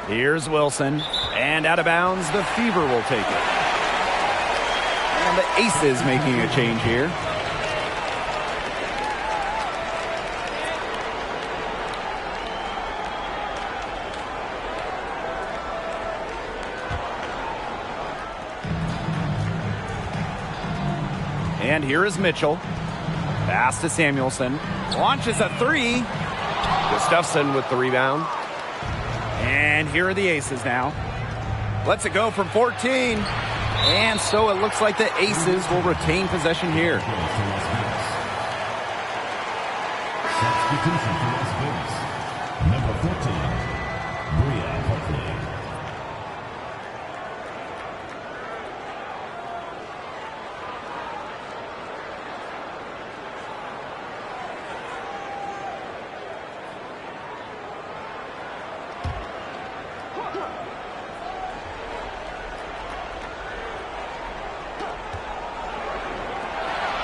Here's Wilson, and out of bounds, the Fever will take it. And the Aces making a change here. And here is Mitchell. Pass to Samuelson. Launches a three. Gustafson with the rebound. And here are the Aces now. Lets it go from 14. And so it looks like the Aces will retain possession here. Substitution for Las Vegas. Number 14, Bria Buckley.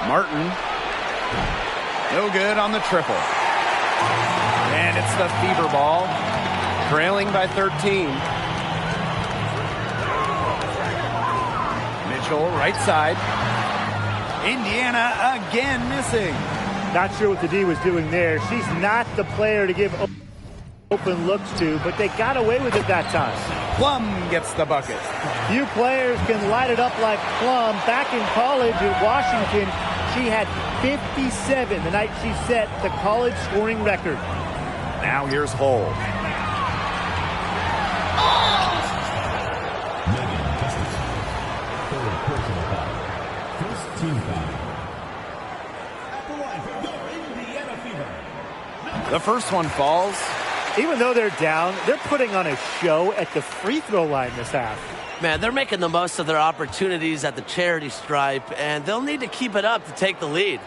Martin, no good on the triple. And it's the Fever ball, trailing by 13. Mitchell, right side. Indiana again missing. Not sure what the D was doing there. She's not the player to give open looks to, but they got away with it that time. Plum gets the bucket. Few players can light it up like Plum. Back in college at Washington, she had 57 the night she set the college scoring record. Now here's Hull. Megan Gustafson, third personal foul. First team foul. At the line for your Indiana Fever. The first one falls. Even though they're down, they're putting on a show at the free throw line this half. Man, they're making the most of their opportunities at the charity stripe, and they'll need to keep it up to take the lead.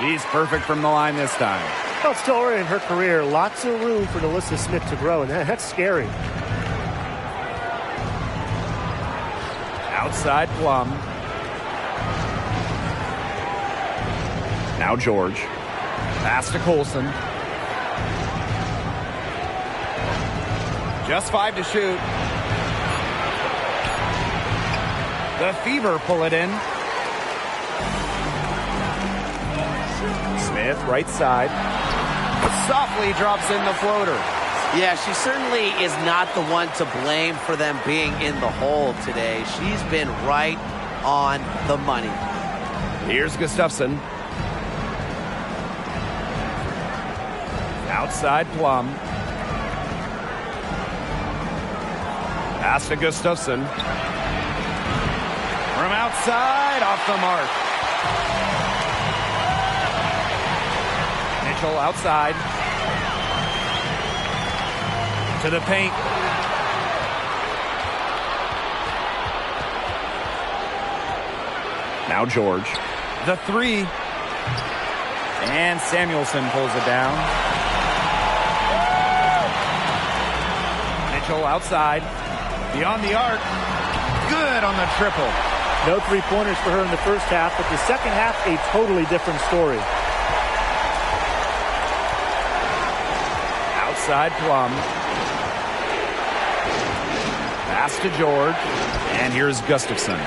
She's perfect from the line this time. Well, still early in her career, lots of room for Alyssa Smith to grow, and that's scary. Outside Plum. Now George. Pass to Colson. Just 5 to shoot. The Fever pull it in. Smith, right side. Softly drops in the floater. Yeah, she certainly is not the one to blame for them being in the hole today. She's been right on the money. Here's Gustafson. Outside Plum. Pass to Gustafson. From outside, off the mark. Mitchell outside. To the paint. Now George. The three. And Samuelson pulls it down. Mitchell outside. Beyond the arc. Good on the triple. No three-pointers for her in the first half, but the second half, a totally different story. Outside Plum. Pass to George. And here's Gustafson.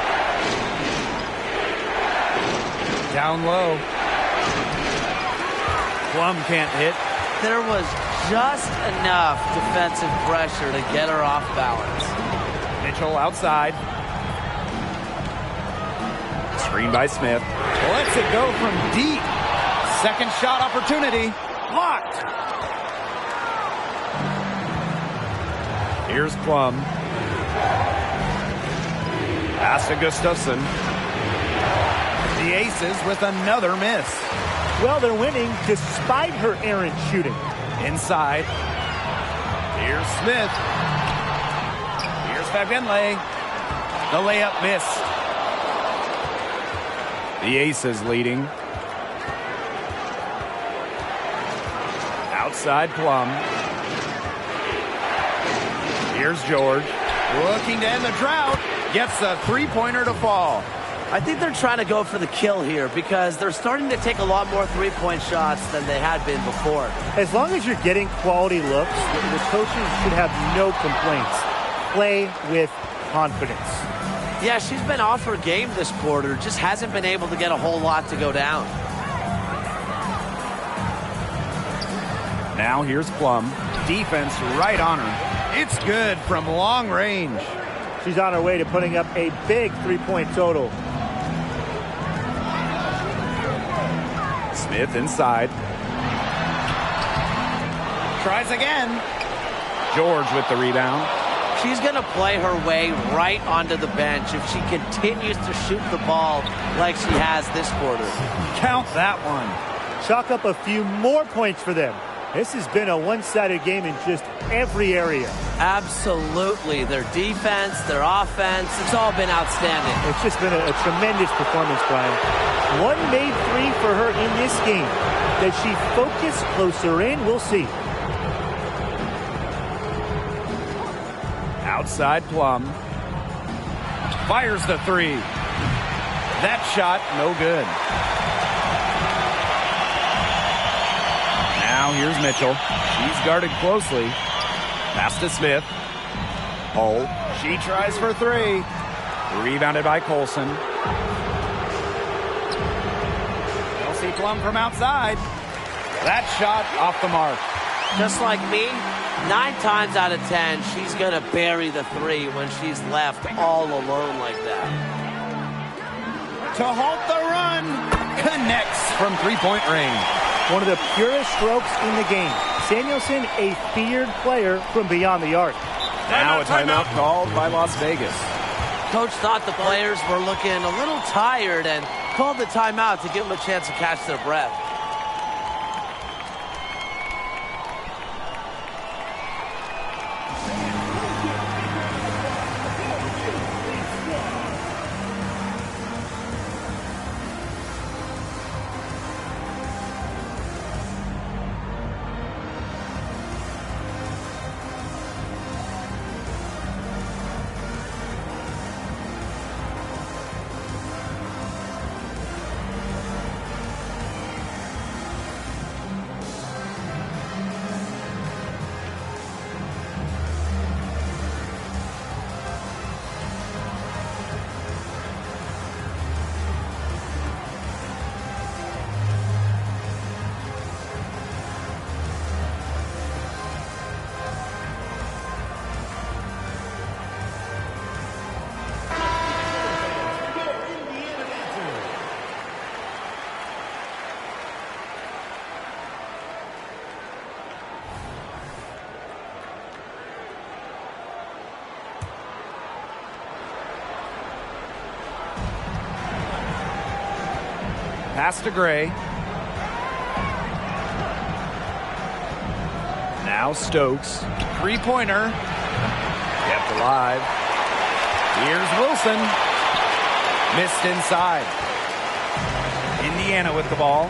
Down low. Plum can't hit. There was just enough defensive pressure to get her off balance. Mitchell outside. Screen by Smith. Lets it go from deep. Second shot opportunity. Blocked. Here's Plum. Pass to Gustafson. The Aces with another miss. Well, they're winning despite her errant shooting. Inside. Here's Smith. Here's Fagenle. The layup missed. The Aces leading. Outside Plum. Here's George. Looking to end the drought. Gets a three-pointer to fall. I think they're trying to go for the kill here because they're starting to take a lot more three-point shots than they had been before. As long as you're getting quality looks, the coaches should have no complaints. Play with confidence. Yeah, she's been off her game this quarter. Just hasn't been able to get a whole lot to go down. Now here's Plum. Defense right on her. It's good from long range. She's on her way to putting up a big three-point total. Smith inside. Tries again. George with the rebound. She's going to play her way right onto the bench if she continues to shoot the ball like she has this quarter. Count that one. Chalk up a few more points for them. This has been a one-sided game in just every area. Absolutely. Their defense, their offense, it's all been outstanding. It's just been a tremendous performance, Brian. One made three for her in this game. Does she focus closer in? We'll see. Outside Plum. Fires the three. That shot, no good. Now here's Mitchell. She's guarded closely. Pass to Smith. Hull. She tries for three. Rebounded by Colson. Chelsea Plum from outside. That shot off the mark. Just like me, 9 times out of 10, she's going to bury the three when she's left all alone like that. To halt the run. Connects from three-point range. One of the purest strokes in the game. Samuelson, a feared player from beyond the arc. Now a timeout called by Las Vegas. Coach thought the players were looking a little tired and called the timeout to give them a chance to catch their breath. Pass to Gray. Now Stokes. Three-pointer. Kept alive. Here's Wilson. Missed inside. Indiana with the ball.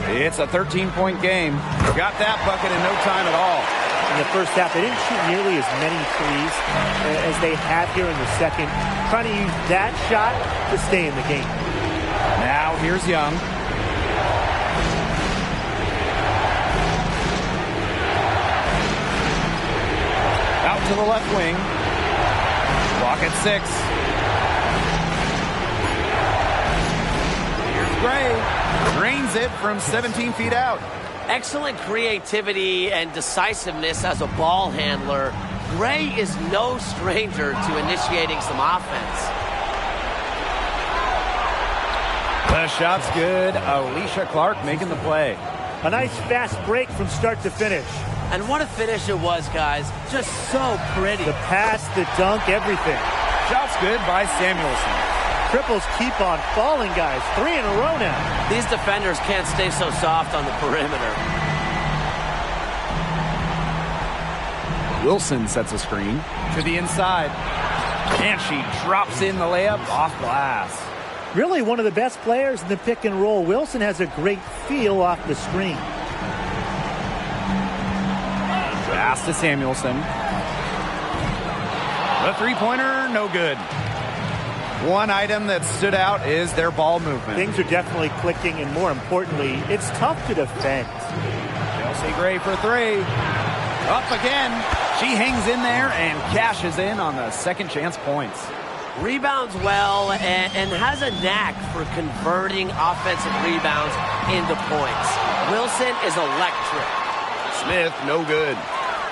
It's a 13-point game. Got that bucket in no time at all. In the first half, they didn't shoot nearly as many threes as they have here in the second. Trying to use that shot to stay in the game. Now here's Young. Out to the left wing. Clock at 6. Here's Gray. Drains it from 17 feet out. Excellent creativity and decisiveness as a ball handler. Gray is no stranger to initiating some offense. The shot's good. Alicia Clark making the play. A nice fast break from start to finish. And what a finish it was, guys. Just so pretty. The pass, the dunk, everything. Shots good by Samuelson. Triples keep on falling, guys. 3 in a row now. These defenders can't stay so soft on the perimeter. Wilson sets a screen to the inside. And she drops in the layup off glass. Really one of the best players in the pick and roll. Wilson has a great feel off the screen. Pass to Samuelson. The three-pointer, no good. One item that stood out is their ball movement. Things are definitely clicking, and more importantly, it's tough to defend. Chelsea Gray for three. Up again. She hangs in there and cashes in on the second chance points. Rebounds well and has a knack for converting offensive rebounds into points. Wilson is electric. Smith, no good.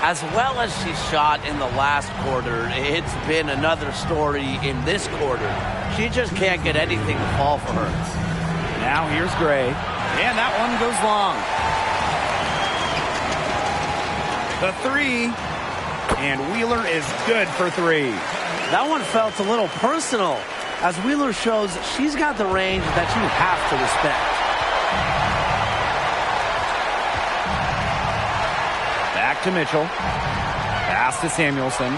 As well as she shot in the last quarter, it's been another story in this quarter. She just can't get anything to fall for her. Now here's Gray. And that one goes long. The three. And Wheeler is good for three. That one felt a little personal, as Wheeler shows she's got the range that you have to respect. Back to Mitchell. Pass to Samuelson.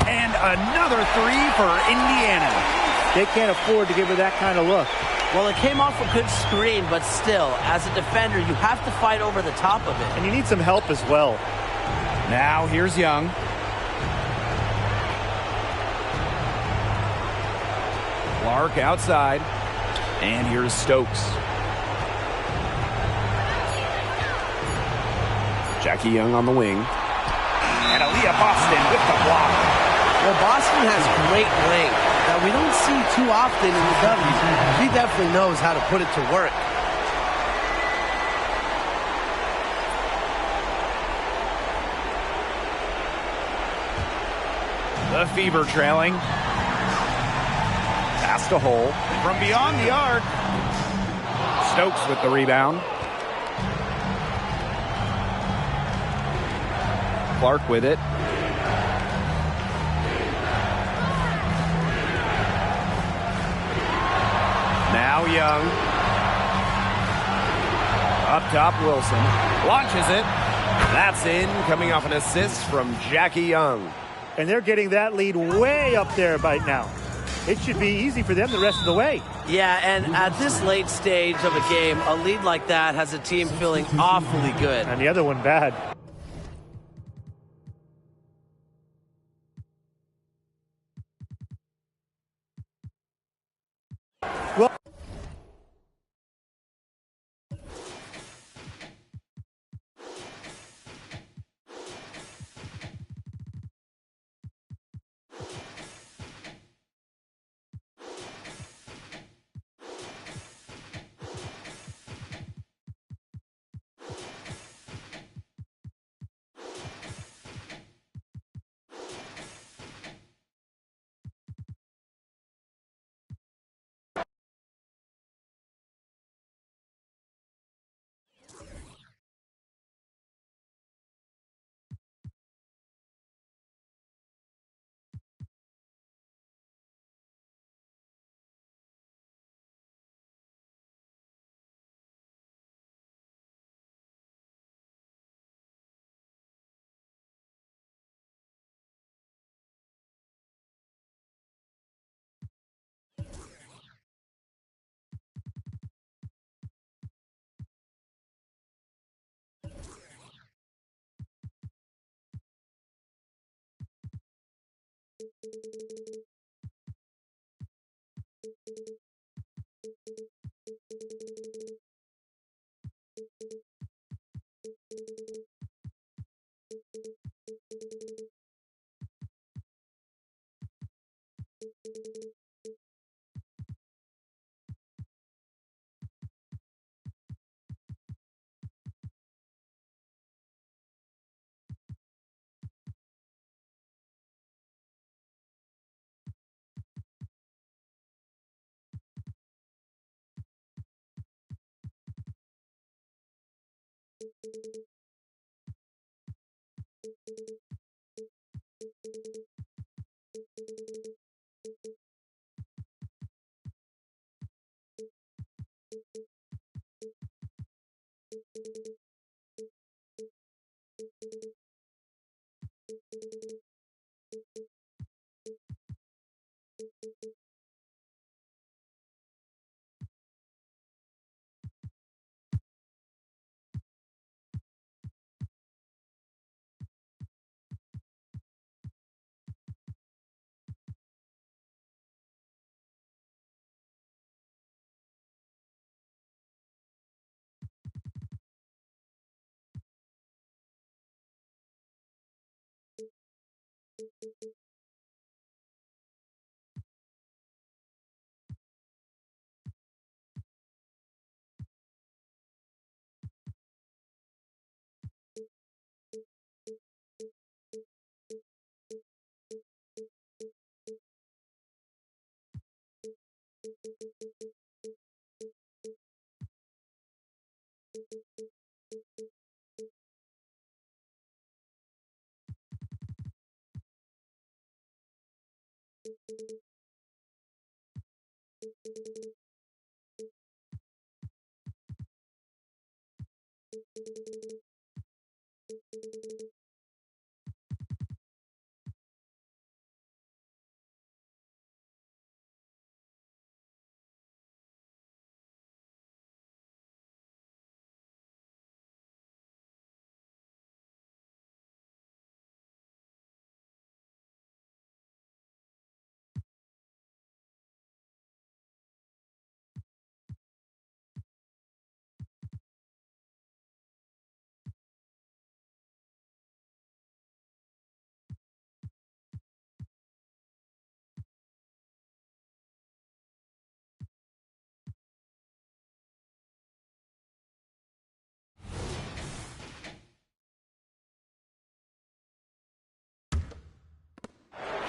And another three for Indiana. They can't afford to give her that kind of look. Well, it came off a good screen, but still, as a defender, you have to fight over the top of it. And you need some help as well. Now here's Young. Clark outside. And here's Stokes. Jackie Young on the wing. And Aaliyah Boston with the block. Well, Boston has great length that we don't see too often in the W. She definitely knows how to put it to work. The Fever trailing. Pass to Hole. From beyond the arc. Stokes with the rebound. Clark with it. Now Young. Up top, Wilson. Launches it. That's in, coming off an assist from Jackie Young. And they're getting that lead way up there right now. It should be easy for them the rest of the way. Yeah, and at this late stage of a game, a lead like that has a team feeling awfully good. And the other one bad. Well,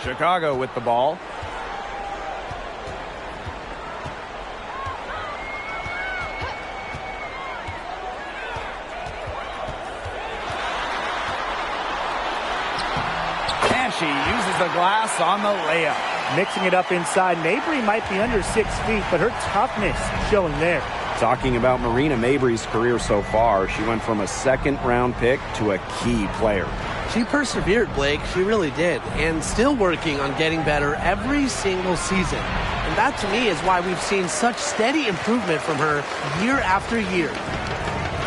Chicago with the ball. And she uses the glass on the layup. Mixing it up inside. Mabry might be under 6 feet, but her toughness showing there. Talking about Marina Mabry's career so far, she went from a second-round pick to a key player. She persevered, Blake. She really did. And still working on getting better every single season. And that, to me, is why we've seen such steady improvement from her year after year.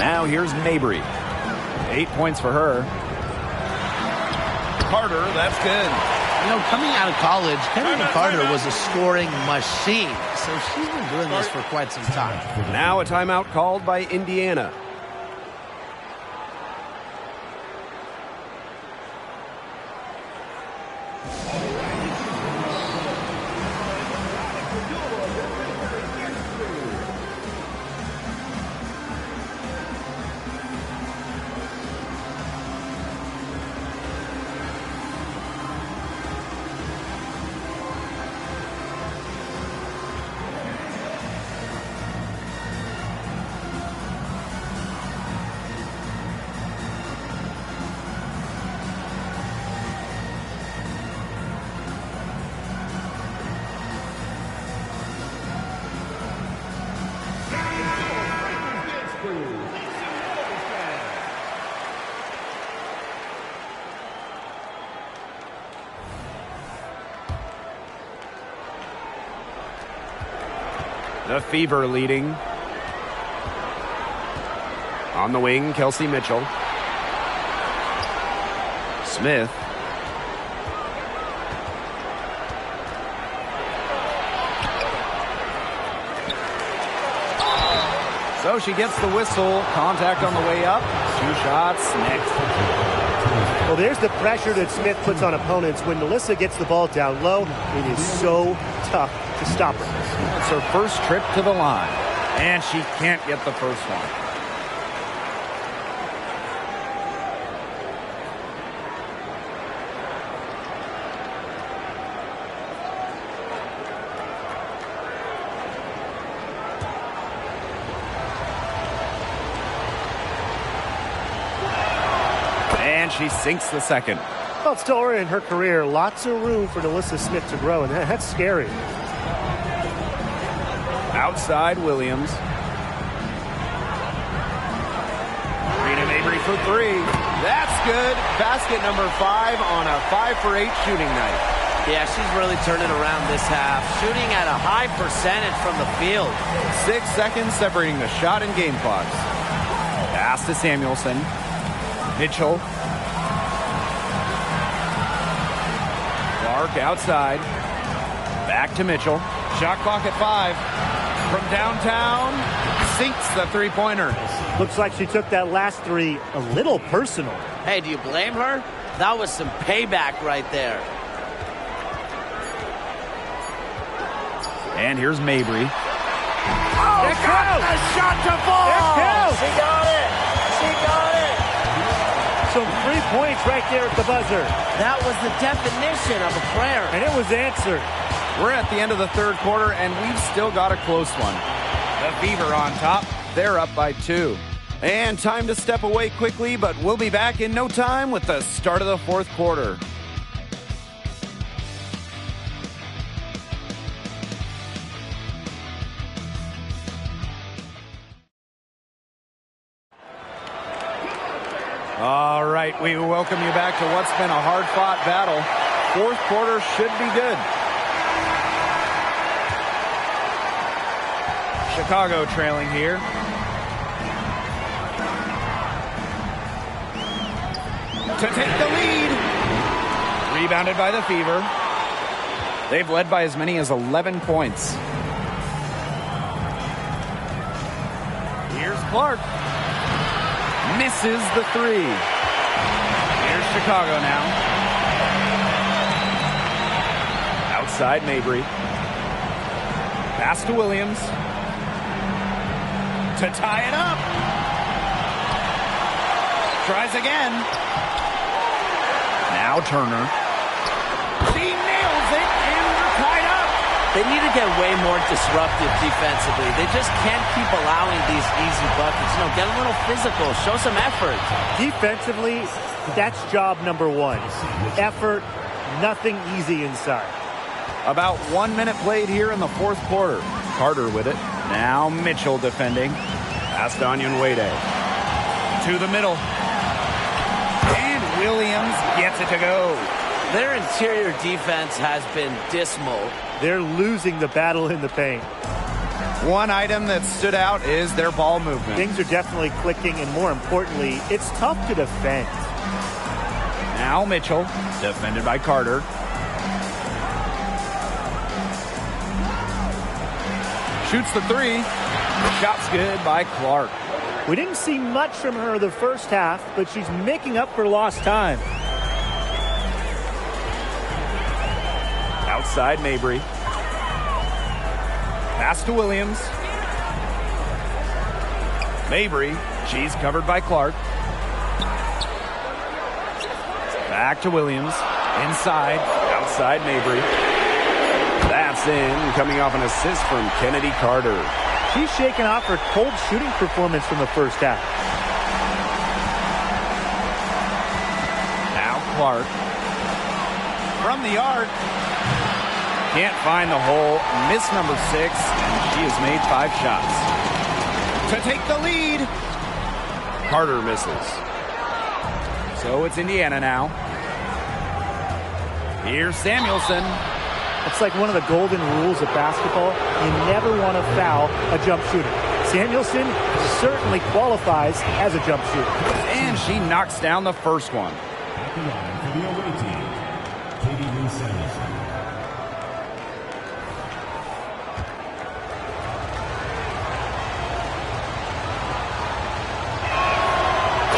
Now here's Mabry. 8 points for her. Carter, that's good. You know, coming out of college, Kennedy Carter was a scoring machine. So she's been doing this for quite some time. Now a timeout called by Indiana. The Fever leading. On the wing, Kelsey Mitchell. Smith. So she gets the whistle. Contact on the way up. 2 shots next. Well, there's the pressure that Smith puts on opponents. When Melissa gets the ball down low, it is so tough to stop her. It's her first trip to the line, and she can't get the first one. And she sinks the second. Well, still early in her career, lots of room for Melissa Smith to grow, and that's scary. Outside Williams. Marina Mabry for 3. That's good. Basket number 5 on a 5 for 8 shooting night. Yeah, she's really turning around this half, shooting at a high percentage from the field. 6 seconds separating the shot and game clocks. Pass to Samuelson. Mitchell. Clark outside. Back to Mitchell. Shot clock at 5. From downtown, sinks the three-pointer. Looks like she took that last three a little personal. Hey, do you blame her? That was some payback right there. And here's Mabry. Oh, It counts! a shot to fall! It counts! She got it! She got it! Some 3 points right there at the buzzer. That was the definition of a prayer. And it was answered. We're at the end of the third quarter, and we've still got a close one. The Fever on top. They're up by 2. And time to step away quickly, but we'll be back in no time with the start of the fourth quarter. All right, we welcome you back to what's been a hard-fought battle. Fourth quarter should be good. Chicago trailing here. To take the lead. Rebounded by the Fever. They've led by as many as 11 points. Here's Clark. Misses the 3. Here's Chicago now. Outside Mabry. Pass to Williams. To tie it up. Tries again. Now Turner. She nails it and they're tied up. They need to get way more disruptive defensively. They just can't keep allowing these easy buckets. Get a little physical. Show some effort. Defensively, that's job number 1. Effort, nothing easy inside. About 1 minute played here in the fourth quarter. Carter with it. Now Mitchell defending. Pass to Onyenwede. To the middle. And Williams gets it to go. Their interior defense has been dismal. They're losing the battle in the paint. One item that stood out is their ball movement. Things are definitely clicking, and more importantly, it's tough to defend. Now Mitchell, defended by Carter. Shoots the 3. Shot's good by Clark. We didn't see much from her the first half, but she's making up for lost time. Outside Mabry. Pass to Williams. Mabry. She's covered by Clark. Back to Williams. Inside. Outside Mabry. That's in. Coming off an assist from Kennedy Carter. She's shaken off her cold shooting performance from the first half. Now Clark. From the arc. Can't find the hole. Miss number 6. And she has made 5 shots. To take the lead. Carter misses. So it's Indiana now. Here's Samuelson. It's like one of the golden rules of basketball. You never want to foul a jump shooter. Samuelson certainly qualifies as a jump shooter. And she knocks down the first one. At the line for the away team, Katie Lou Samuelson.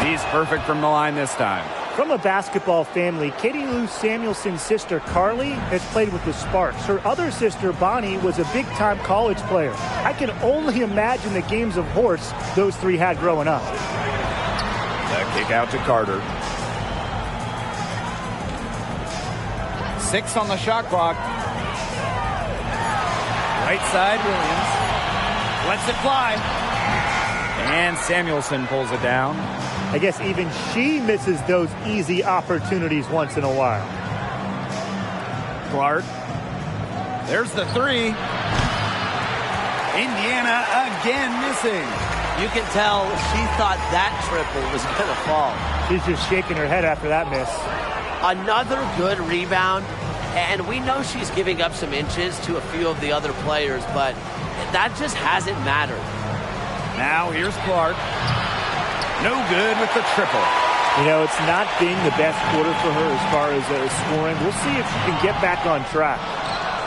She's perfect from the line this time. From a basketball family, Katie Lou Samuelson's sister Carly has played with the Sparks. Her other sister Bonnie was a big-time college player. I can only imagine the games of horse those three had growing up. The kick out to Carter. 6 on the shot clock. Right side, Williams. Lets it fly. And Samuelson pulls it down. I guess even she misses those easy opportunities once in a while. Clark. There's the 3. Indiana again missing. You can tell she thought that triple was going to fall. She's just shaking her head after that miss. Another good rebound. And we know she's giving up some inches to a few of the other players, but that just hasn't mattered. Now here's Clark. No good with the triple. You know, it's not been the best quarter for her as far as scoring. We'll see if she can get back on track.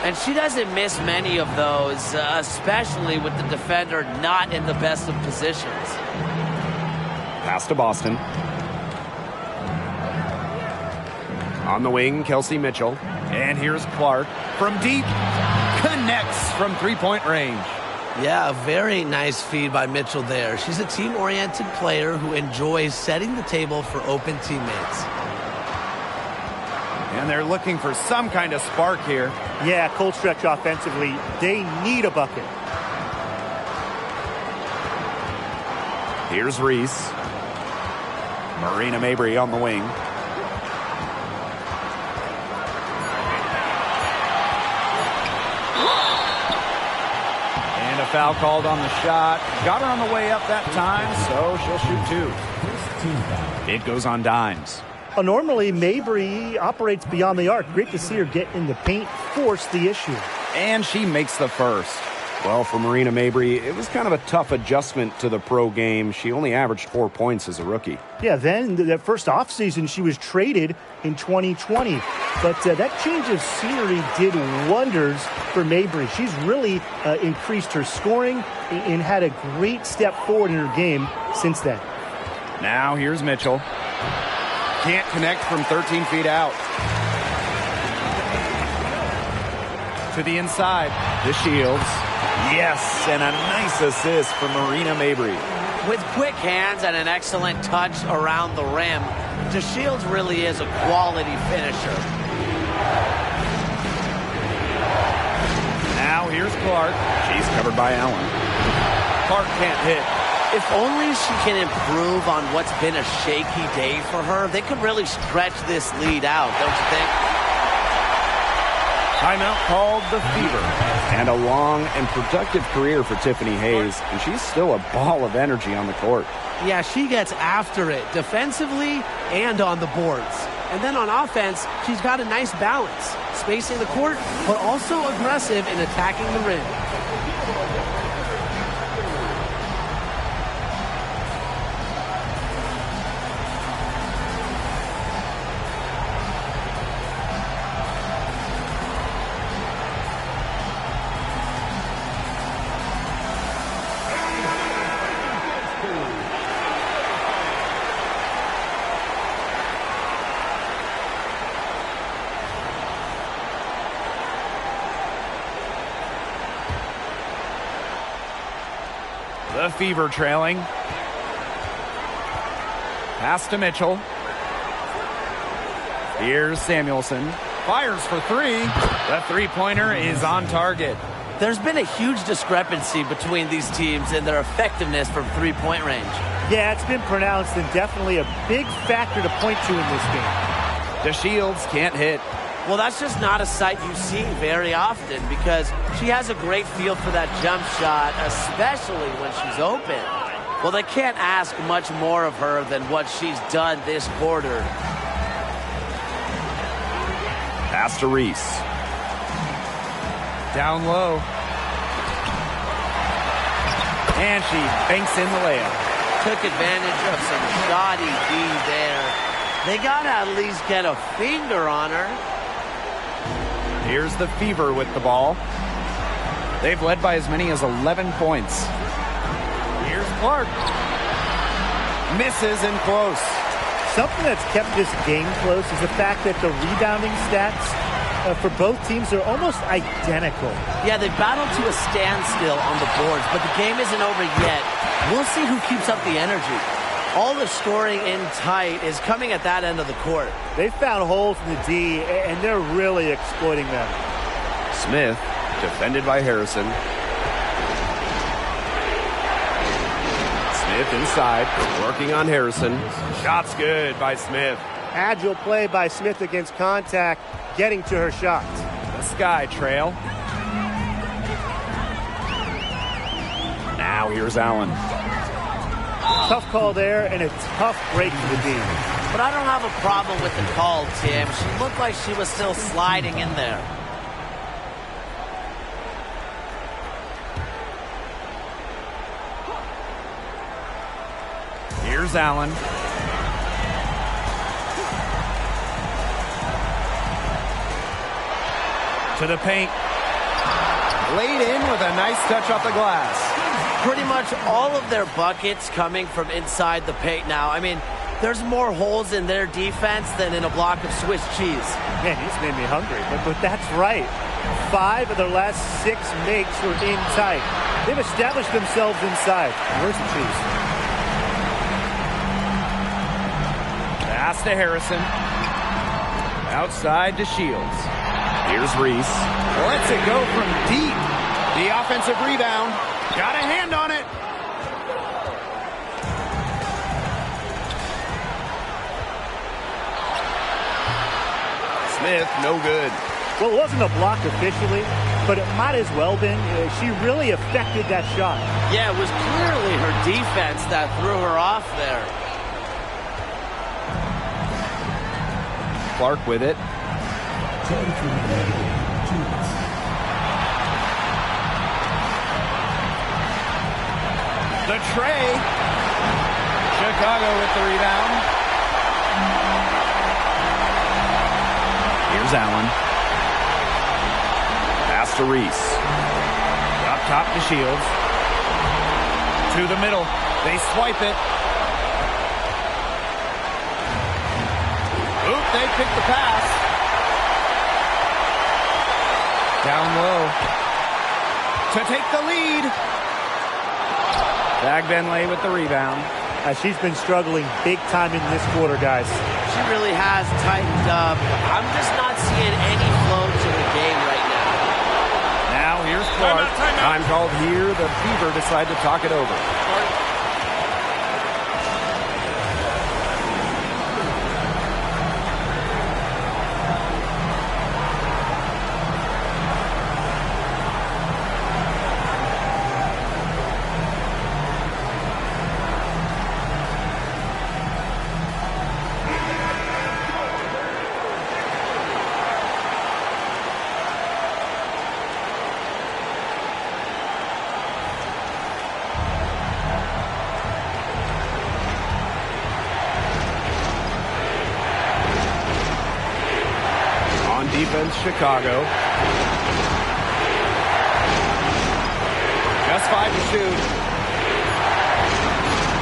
And she doesn't miss many of those, especially with the defender not in the best of positions. Pass to Boston. On the wing, Kelsey Mitchell. And here's Clark from deep. Connects from three-point range. Yeah, a very nice feed by Mitchell there. She's a team-oriented player who enjoys setting the table for open teammates. And they're looking for some kind of spark here. Yeah, cold stretch offensively. They need a bucket. Here's Reese. Marina Mabry on the wing. And a foul called on the shot. Got her on the way up that time, so she'll shoot two. It goes on dimes. Normally, Mabry operates beyond the arc. Great to see her get in the paint, force the issue. And she makes the first. Well, for Marina Mabry, it was kind of a tough adjustment to the pro game. She only averaged 4 points as a rookie. Yeah, then that first offseason, she was traded in 2020. But that change of scenery did wonders for Mabry. She's really increased her scoring and had a great step forward in her game since then. Now here's Mitchell. Can't connect from 13 feet out. To the inside. The Shields. Yes, and a nice assist for Marina Mabry. With quick hands and an excellent touch around the rim, DeShields really is a quality finisher. Now here's Clark. She's covered by Allen. Clark can't hit. If only she can improve on what's been a shaky day for her, they could really stretch this lead out, don't you think? Timeout called the Fever. And a long and productive career for Tiffany Hayes, and she's still a ball of energy on the court. Yeah, she gets after it defensively and on the boards. And then on offense, she's got a nice balance, spacing the court, but also aggressive in attacking the rim. The Fever trailing. Pass to Mitchell. Here's Samuelson. Fires for three. The three-pointer is on target. There's been a huge discrepancy between these teams in their effectiveness from three-point range. Yeah, it's been pronounced and definitely a big factor to point to in this game. DeShields can't hit. Well, that's just not a sight you see very often because she has a great feel for that jump shot, especially when she's open. Well, they can't ask much more of her than what she's done this quarter. Pass to Reese. Down low. And she banks in the layup. Took advantage of some shoddy D there. They got to at least get a finger on her. Here's the Fever with the ball. They've led by as many as 11 points. Here's Clark. Misses and close. Something that's kept this game close is the fact that the rebounding stats for both teams are almost identical. Yeah, they battled to a standstill on the boards, but the game isn't over yet. We'll see who keeps up the energy. All the scoring in tight is coming at that end of the court. They found holes in the D, and they're really exploiting them. Smith, defended by Harrison. Smith inside, working on Harrison. Shot's good by Smith. Agile play by Smith against contact, getting to her shot. The Sky trail. Now here's Allen. Tough call there and a tough break for the D. but I don't have a problem with the call, Tim. She looked like she was still sliding in there. Here's Allen. To the paint. Laid in with a nice touch off the glass. Pretty much all of their buckets coming from inside the paint now. I mean, there's more holes in their defense than in a block of Swiss cheese. Man, he's made me hungry, but that's right. 5 of their last 6 makes were in tight. They've established themselves inside. Where's the cheese? Pass to Harrison. Outside to Shields. Here's Reese. Lets it go from deep. The offensive rebound. Got a hand on it. Smith, no good. Well, it wasn't a block officially, but it might as well been. She really affected that shot. Yeah, it was clearly her defense that threw her off there. Clark with it. The tray. Chicago with the rebound. Here's Allen. Pass to Reese. Up top to Shields. To the middle. They swipe it. Oop, they pick the pass. Down low. To take the lead. Benley with the rebound. She's been struggling big time in this quarter, guys. She really has tightened up. I'm just not seeing any flow to the game right now. Now here's Clark. Time called here. The Fever decide to talk it over. Defense, Chicago. Just 5 to shoot.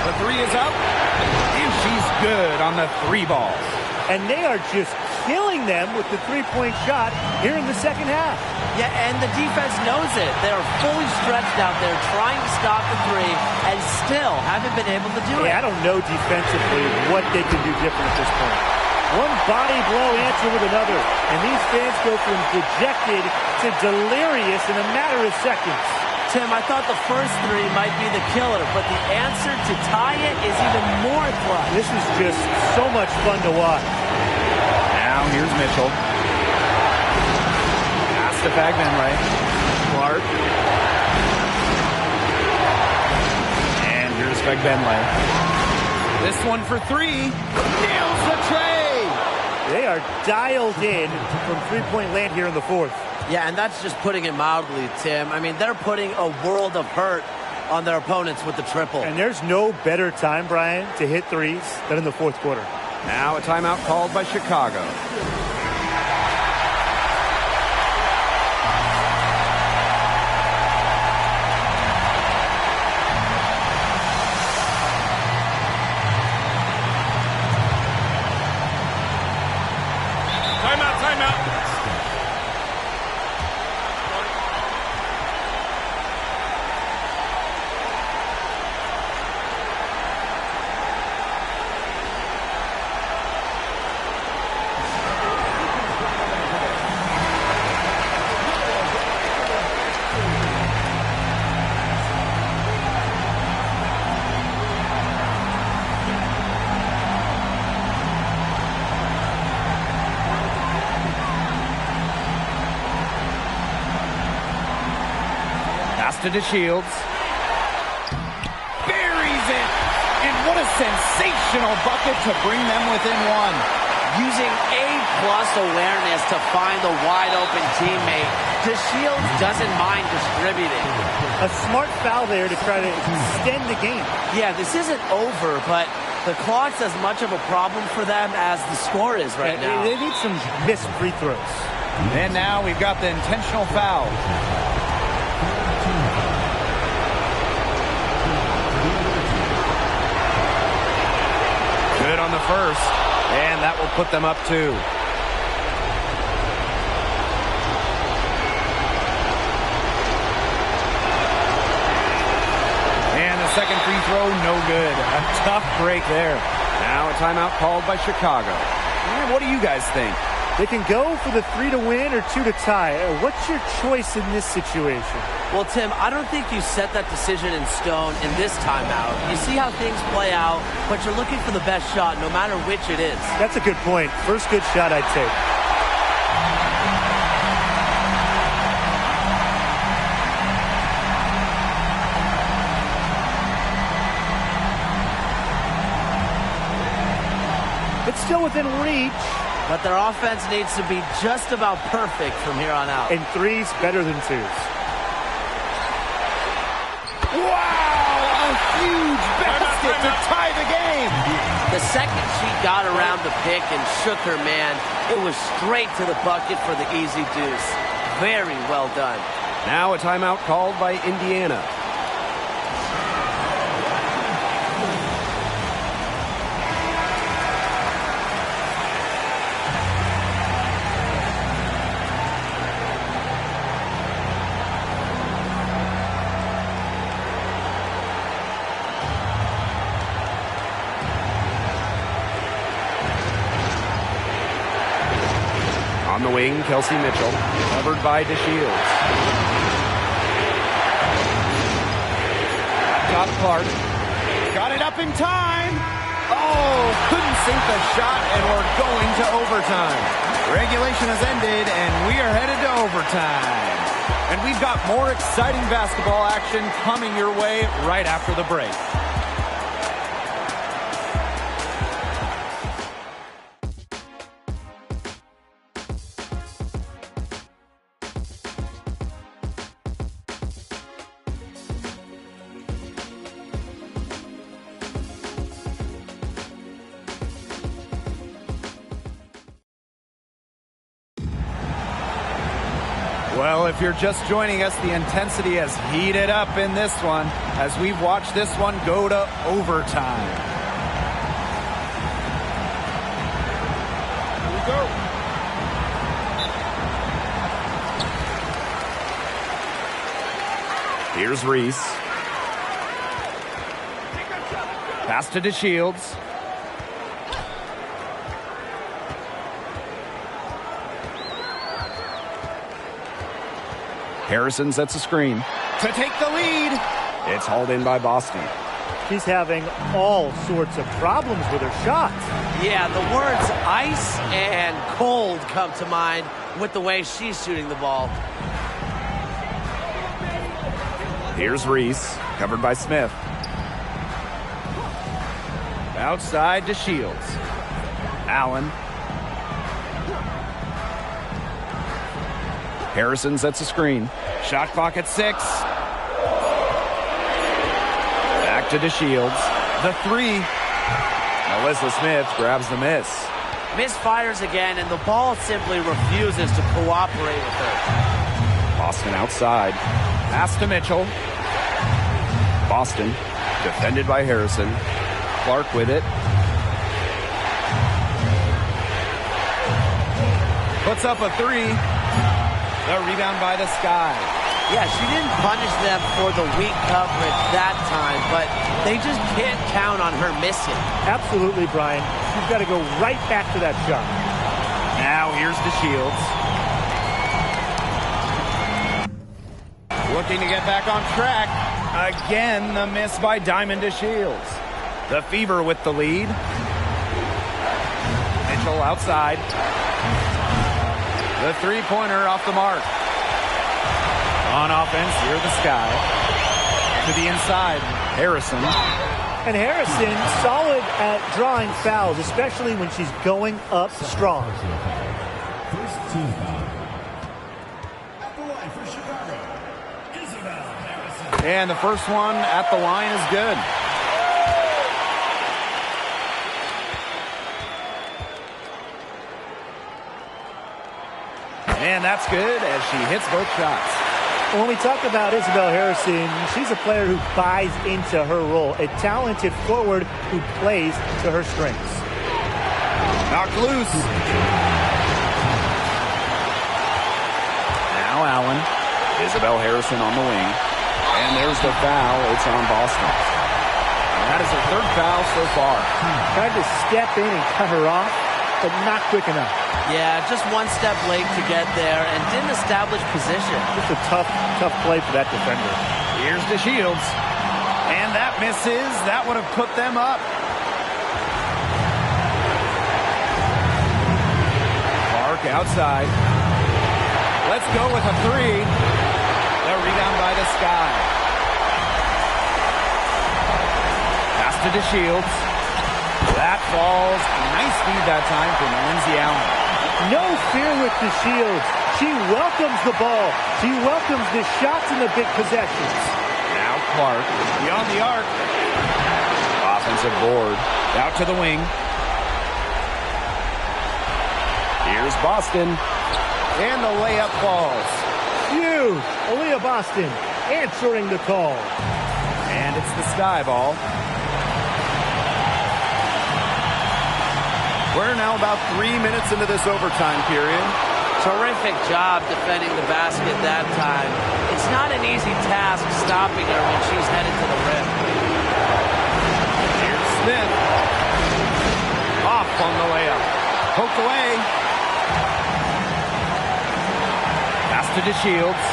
The 3 is up, and she's good on the 3 balls. And they are just killing them with the 3-point shot here in the second half. Yeah, and the defense knows it. They're fully stretched out there trying to stop the 3 and still haven't been able to do it. I don't know defensively what they can do different at this point. One body blow answer with another, and these fans go from dejected to delirious in a matter of seconds. Tim, I thought the first 3 might be the killer, but the answer to tie it is even more clutch. This is just so much fun to watch. Now here's Mitchell. Pass to Benley. Clark. And here's Benley. This one for 3. Nails the tray. They are dialed in from 3-point land here in the 4th. Yeah, and that's just putting it mildly, Tim. I mean, they're putting a world of hurt on their opponents with the triple. And there's no better time, Brian, to hit 3s than in the 4th quarter. Now a timeout called by Chicago. To Shields. Buries it. And what a sensational bucket to bring them within one. Using A-plus awareness to find the wide-open teammate, DeShields doesn't mind distributing. A smart foul there to try to extend the game. Yeah, this isn't over, but the clock's as much of a problem for them as the score is right now. They need some missed free throws. And now we've got the intentional foul. Good on the first, and that will put them up 2. And the second free throw, no good. A tough break there. Now a timeout called by Chicago. And what do you guys think? They can go for the 3 to win or 2 to tie. What's your choice in this situation? Well, Tim, I don't think you set that decision in stone in this timeout. You see how things play out, but you're looking for the best shot no matter which it is. That's a good point. First good shot I'd take. It's still within reach. But their offense needs to be just about perfect from here on out. And 3's better than 2's. Wow! A huge basket to tie the game! The second she got around the pick and shook her man, it was straight to the bucket for the easy deuce. Very well done. Now a timeout called by Indiana. On the wing, Kelsey Mitchell, covered by DeShields. Top Clark, got it up in time. Oh, couldn't sink the shot, and we're going to overtime. Regulation has ended, and we are headed to overtime. And we've got more exciting basketball action coming your way right after the break. Well, if you're just joining us, the intensity has heated up in this one as we've watched this one go to overtime. Here we go. Here's Reese. Pass to DeShields. Harrison sets a screen to take the lead. It's hauled in by Boston. She's having all sorts of problems with her shot. Yeah, the words ice and cold come to mind with the way she's shooting the ball. Here's Reese, covered by Smith. Outside DeShields. Allen. Harrison sets a screen. Shot clock at 6. Back to DeShields. The 3. Melissa Smith grabs the miss. Misfires again, and the ball simply refuses to cooperate with her. Boston outside. Pass to Mitchell. Boston, defended by Harrison. Clark with it. Puts up a 3. The rebound by the Sky. Yeah, she didn't punish them for the weak coverage that time, but they just can't count on her missing. Absolutely, Brian. She's got to go right back to that shot. Now here's DeShields. Looking to get back on track. Again, the miss by Diamond DeShields. The Fever with the lead. Mitchell outside. The three-pointer off the mark. On offense, here the Sky. To the inside, Harrison. And Harrison, solid at drawing fouls, especially when she's going up strong. Personal foul. First team foul. At the line for Chicago, Isabel Harrison. And the first one at the line is good. And that's good as she hits both shots. When we talk about Isabel Harrison, she's a player who buys into her role, a talented forward who plays to her strengths. Knocked loose. Now Allen. Isabel Harrison on the wing. And there's the foul. It's on Boston. And that is her third foul so far. Tried to step in and cut her off, but not quick enough. Yeah, just one step late to get there and didn't establish position. Just a tough play for that defender. Here's the Shields. And that misses. That would have put them up. Clark outside. Let's go with a three. The rebound by the Sky. Pass to DeShields. That falls. Nice feed that time from Lindsay Allen. No fear with the Shields. She welcomes the ball. She welcomes the shots and the big possessions. Now Clark beyond the arc. Offensive board. Out to the wing. Here's Boston. And the layup falls. Huge. Aaliyah Boston answering the call. And it's the Sky ball. We're now about 3 minutes into this overtime period. Terrific job defending the basket that time. It's not an easy task stopping her when she's headed to the rim. Here's Smith. Off on the layup. Poked away. Pass to DeShields.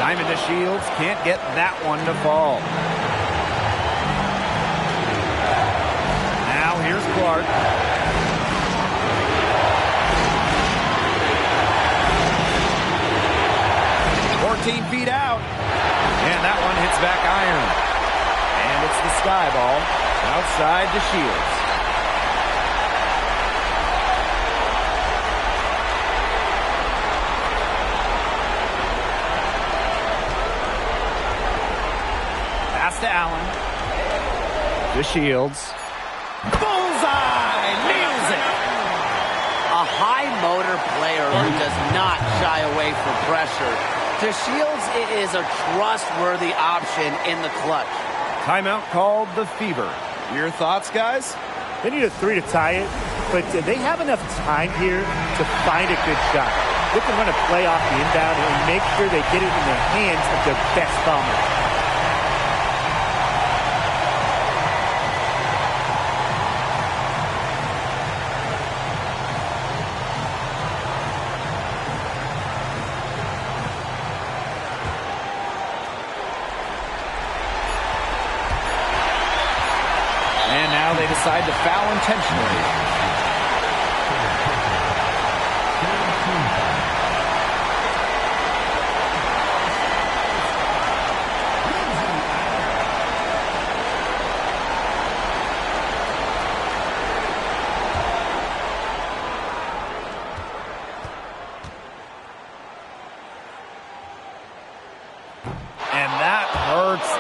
Diamond DeShields can't get that one to fall. Here's Clark. 14 feet out. And that one hits back iron. And it's the Sky ball. Outside to Shields. Pass to Allen. To Shields. Bullseye! Nails it! A high motor player who does not shy away from pressure. DeShields is a trustworthy option in the clutch. Timeout called the Fever. Your thoughts, guys? They need a three to tie it, but they have enough time here to find a good shot. They can run a play off the inbound and make sure they get it in the hands of their best bomber. Decide to foul intentionally.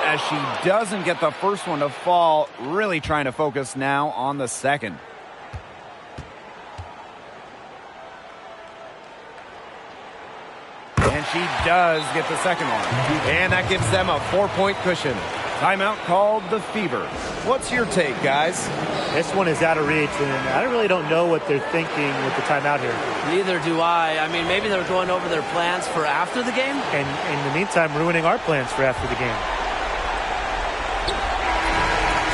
As she doesn't get the first one to fall, really trying to focus now on the second. And she does get the second one. And that gives them a 4-point cushion. Timeout called the Fever. What's your take, guys? This one is out of reach, and I really don't know what they're thinking with the timeout here. Neither do I. I mean, maybe they're going over their plans for after the game. And in the meantime, ruining our plans for after the game.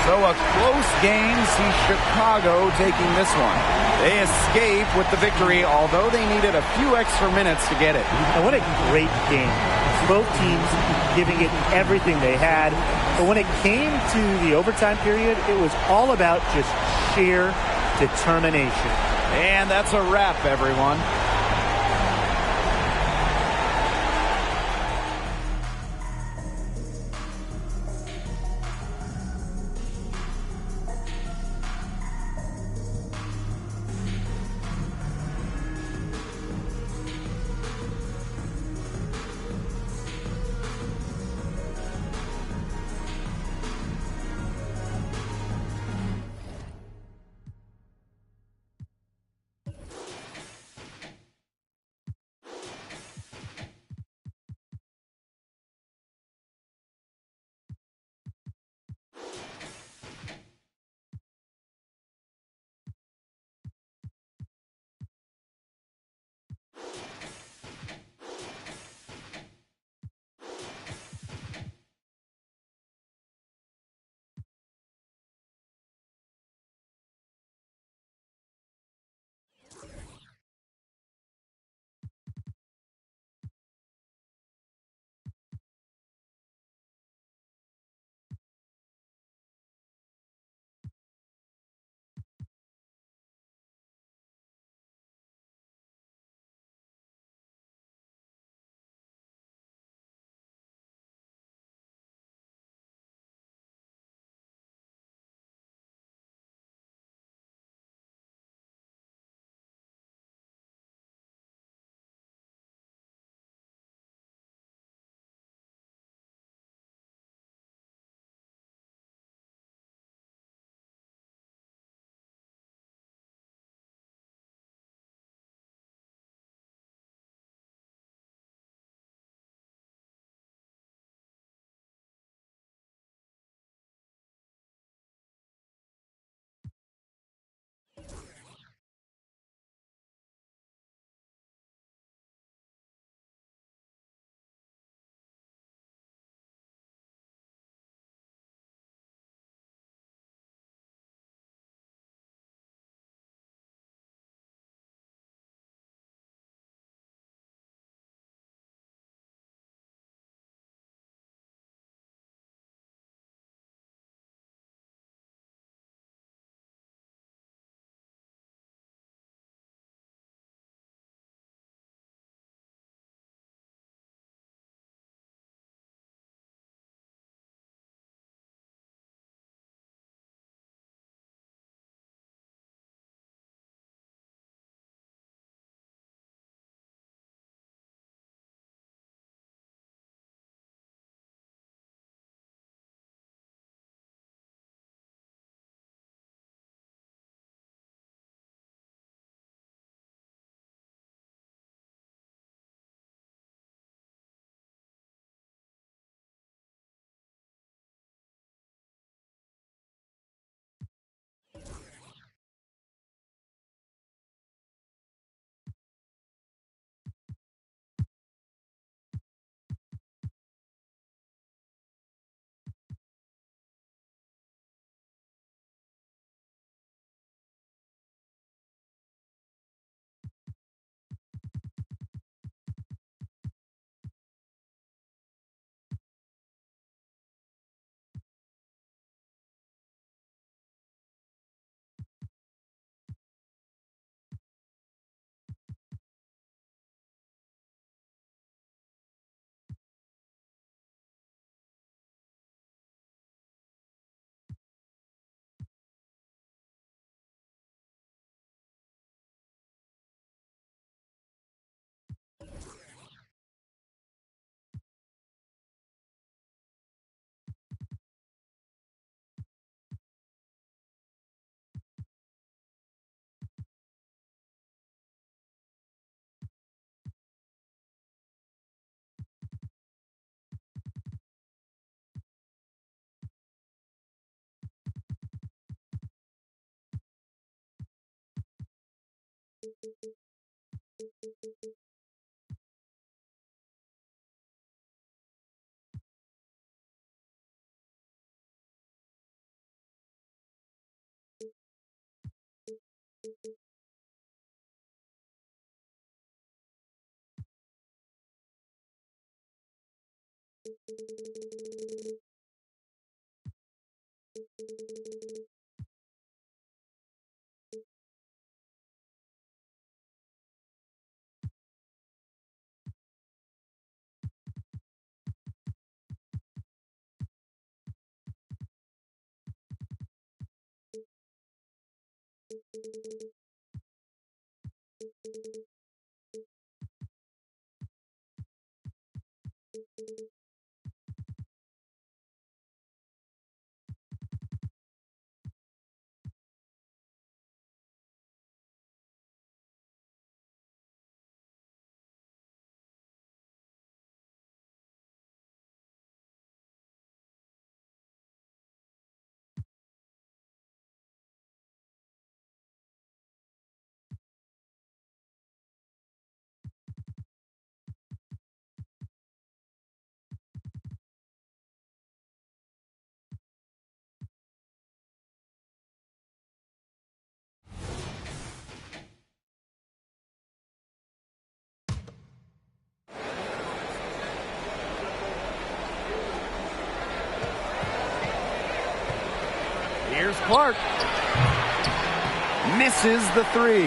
So a close game sees Chicago taking this one. They escape with the victory, although they needed a few extra minutes to get it. And what a great game. Both teams giving it everything they had. But when it came to the overtime period, it was all about just sheer determination. And that's a wrap, everyone. Here's Clark. Misses the three.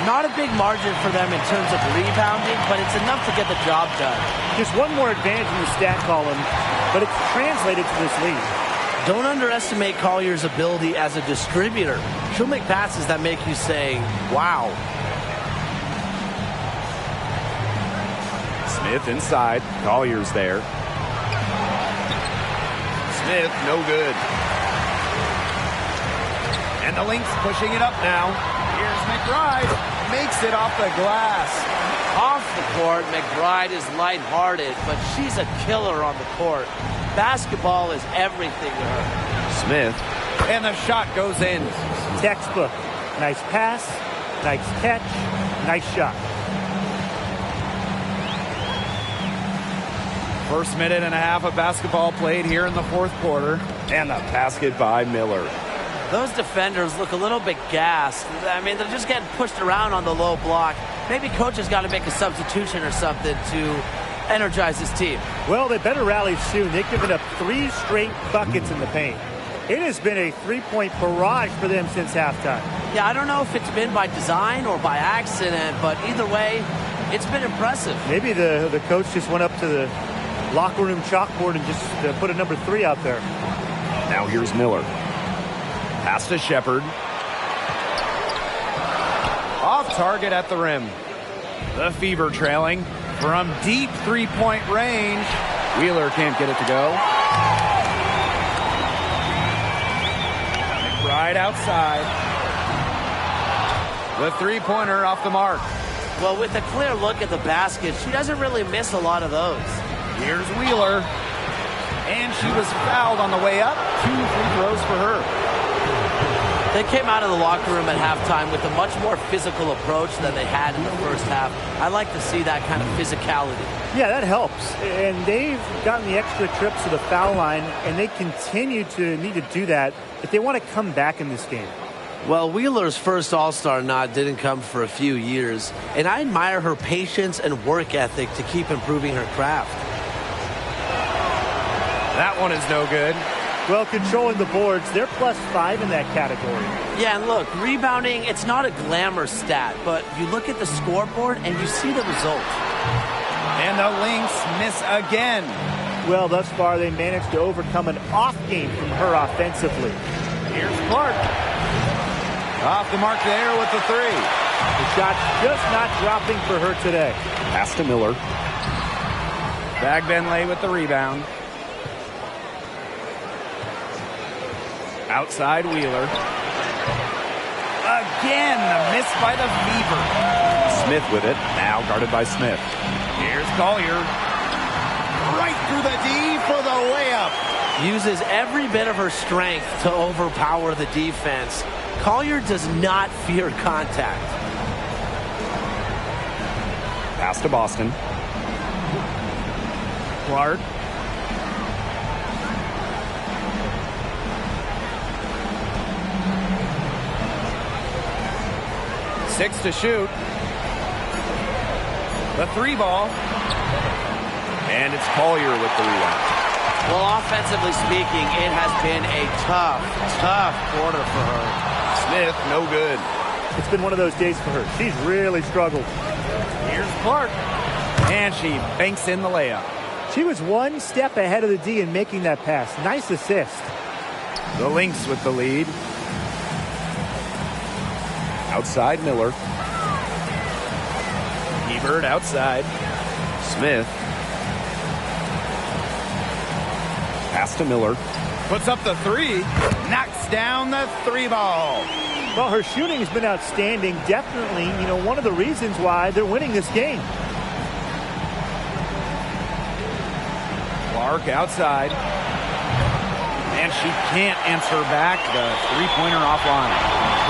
Not a big margin for them in terms of rebounding, but it's enough to get the job done. Just one more advantage in the stat column, but it's translated to this lead. Don't underestimate Collier's ability as a distributor. She'll make passes that make you say, wow. Smith inside. Collier's there. Smith, no good. And the Lynx pushing it up now. Here's McBride. Makes it off the glass. Off the court, McBride is lighthearted, but she's a killer on the court. Basketball is everything to her. Smith. And the shot goes in. Textbook. Nice pass, nice catch, nice shot. First minute and a half of basketball played here in the fourth quarter. And the basket by Miller. Those defenders look a little bit gassed. I mean, they're just getting pushed around on the low block. Maybe coach has got to make a substitution or something to energize his team. Well, they better rally soon. They've given up 3 straight buckets in the paint. It has been a three-point barrage for them since halftime. Yeah, I don't know if it's been by design or by accident, but either way, it's been impressive. Maybe the coach just went up to the locker room chalkboard and just put a number 3 out there. Now here's Miller. Pass to Shepard. Off target at the rim. The Fever trailing from deep three-point range. Wheeler can't get it to go. Right outside. The three-pointer off the mark. Well, with a clear look at the basket, she doesn't really miss a lot of those. Here's Wheeler. And she was fouled on the way up. 2 free throws for her. They came out of the locker room at halftime with a much more physical approach than they had in the first half. I like to see that kind of physicality. Yeah, that helps. And they've gotten the extra trips to the foul line, and they continue to need to do that if they want to come back in this game. Well, Wheeler's first All-Star nod didn't come for a few years, and I admire her patience and work ethic to keep improving her craft. That one is no good. Well, controlling the boards, they're +5 in that category. Yeah, and look, rebounding, it's not a glamour stat, but you look at the scoreboard and you see the result. And the Lynx miss again. Well, thus far, they managed to overcome an off game from her offensively. Here's Clark. Off the mark there with the 3. The shot's just not dropping for her today. Pass to Miller. Bag Benlay with the rebound. Outside Wheeler. Again, the miss by the Fever. Smith with it. Now guarded by Smith. Here's Collier. Right through the D for the layup. Uses every bit of her strength to overpower the defense. Collier does not fear contact. Pass to Boston. Clark. Six to shoot. The three ball. And it's Collier with the rebound. Well, offensively speaking, it has been a tough quarter for her. Smith, no good. It's been one of those days for her. She's really struggled. Here's Clark. And she banks in the layup. She was one step ahead of the D in making that pass. Nice assist. The Lynx with the lead. Outside Miller. Hebert outside. Smith. Pass to Miller. Puts up the three. Knocks down the three ball. Well, her shooting has been outstanding. Definitely, one of the reasons why they're winning this game. Clark outside. And she can't answer back the three-pointer offline.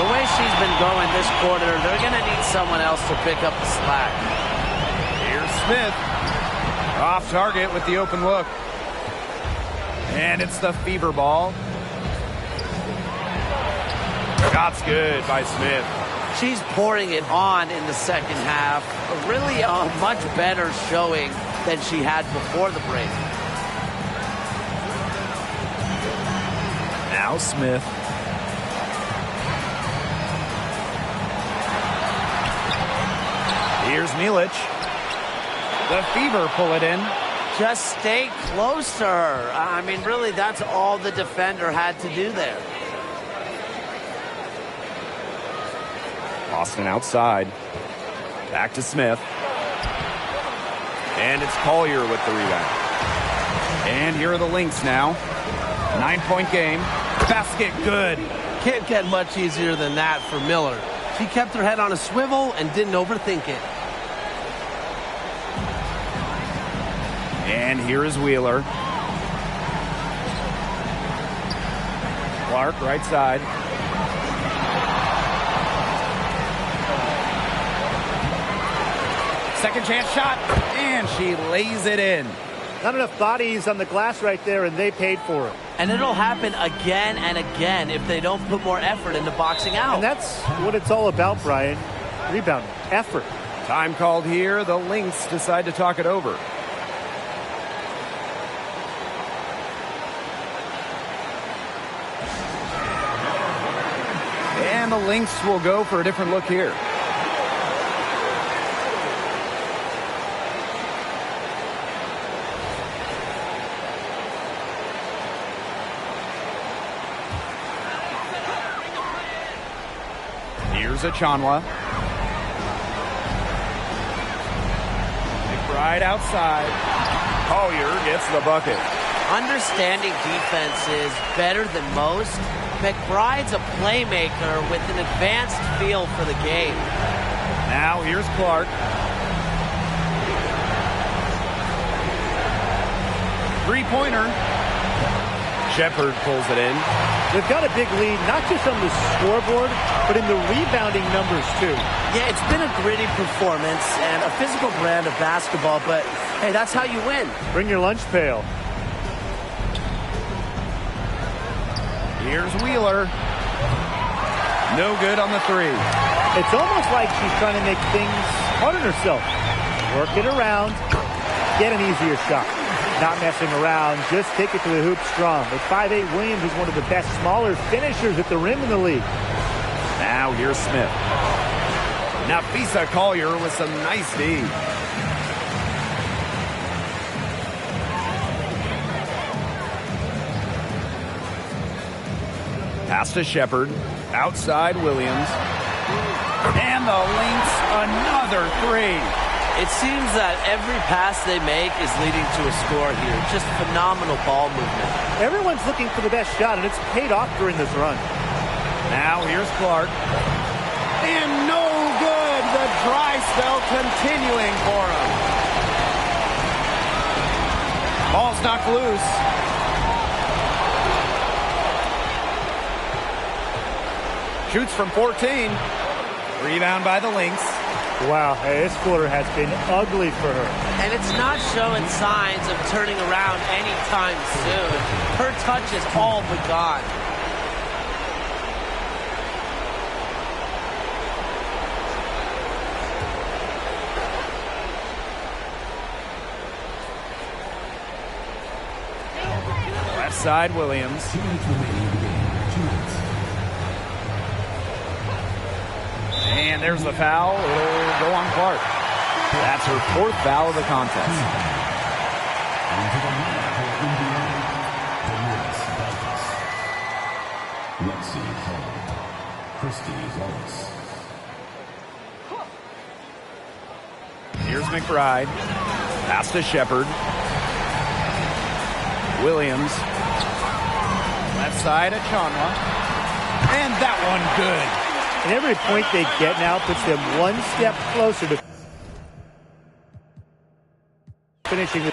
The way she's been going this quarter, they're going to need someone else to pick up the slack. Here's Smith. Off target with the open look. And it's the fever ball. Shot's good by Smith. She's pouring it on in the second half. Really a much better showing than she had before the break. Now Smith. Here's Milic. The fever pull it in. Just stay close to her. I mean, really, that's all the defender had to do there. Boston outside. Back to Smith. And it's Collier with the rebound. And here are the Lynx now. 9-point game. Basket good. Can't get much easier than that for Miller. She kept her head on a swivel and didn't overthink it. And here is Wheeler. Clark, right side. Second chance shot, and she lays it in. Not enough bodies on the glass right there, and they paid for it. And it'll happen again and again if they don't put more effort into boxing out. And that's what it's all about, Brian. Rebounding, effort. Time called here. The Lynx decide to talk it over. And the Lynx will go for a different look here. Here's Achanwa. McBride outside. Collier gets the bucket. Understanding defense is better than most. McBride's a playmaker with an advanced feel for the game. Now here's Clark. Three-pointer. Shepard pulls it in. They've got a big lead, not just on the scoreboard, but in the rebounding numbers, too. Yeah, it's been a gritty performance and a physical brand of basketball, but hey, that's how you win. Bring your lunch pail. Here's Wheeler. No good on the three. It's almost like she's trying to make things hard on herself. Work it around, get an easier shot. Not messing around, just take it to the hoop strong. At 5'8", Williams is one of the best smaller finishers at the rim in the league. Now here's Smith. Nafisa Collier with some nice D. Pass to Shepard. Outside Williams. And the Lynx, another three. It seems that every pass they make is leading to a score here. Just phenomenal ball movement. Everyone's looking for the best shot, and it's paid off during this run. Now here's Clark. And no good. The dry spell continuing for him. Ball's knocked loose. Shoots from 14. Rebound by the Lynx. Wow, this quarter has been ugly for her. And it's not showing signs of turning around anytime soon. Her touch is all but gone. Left side, Williams. 2 minutes remaining in the game. 2 minutes. And there's the foul. It'll go on Clark. That's her 4th foul of the contest. Into the line for Indiana, Denise Douglas. Lexi Hall. Christy Wallace. Here's McBride. Pass to Shepard. Williams. Left side at Chanwa. And that one good. And every point they get now puts them one step closer to finishing the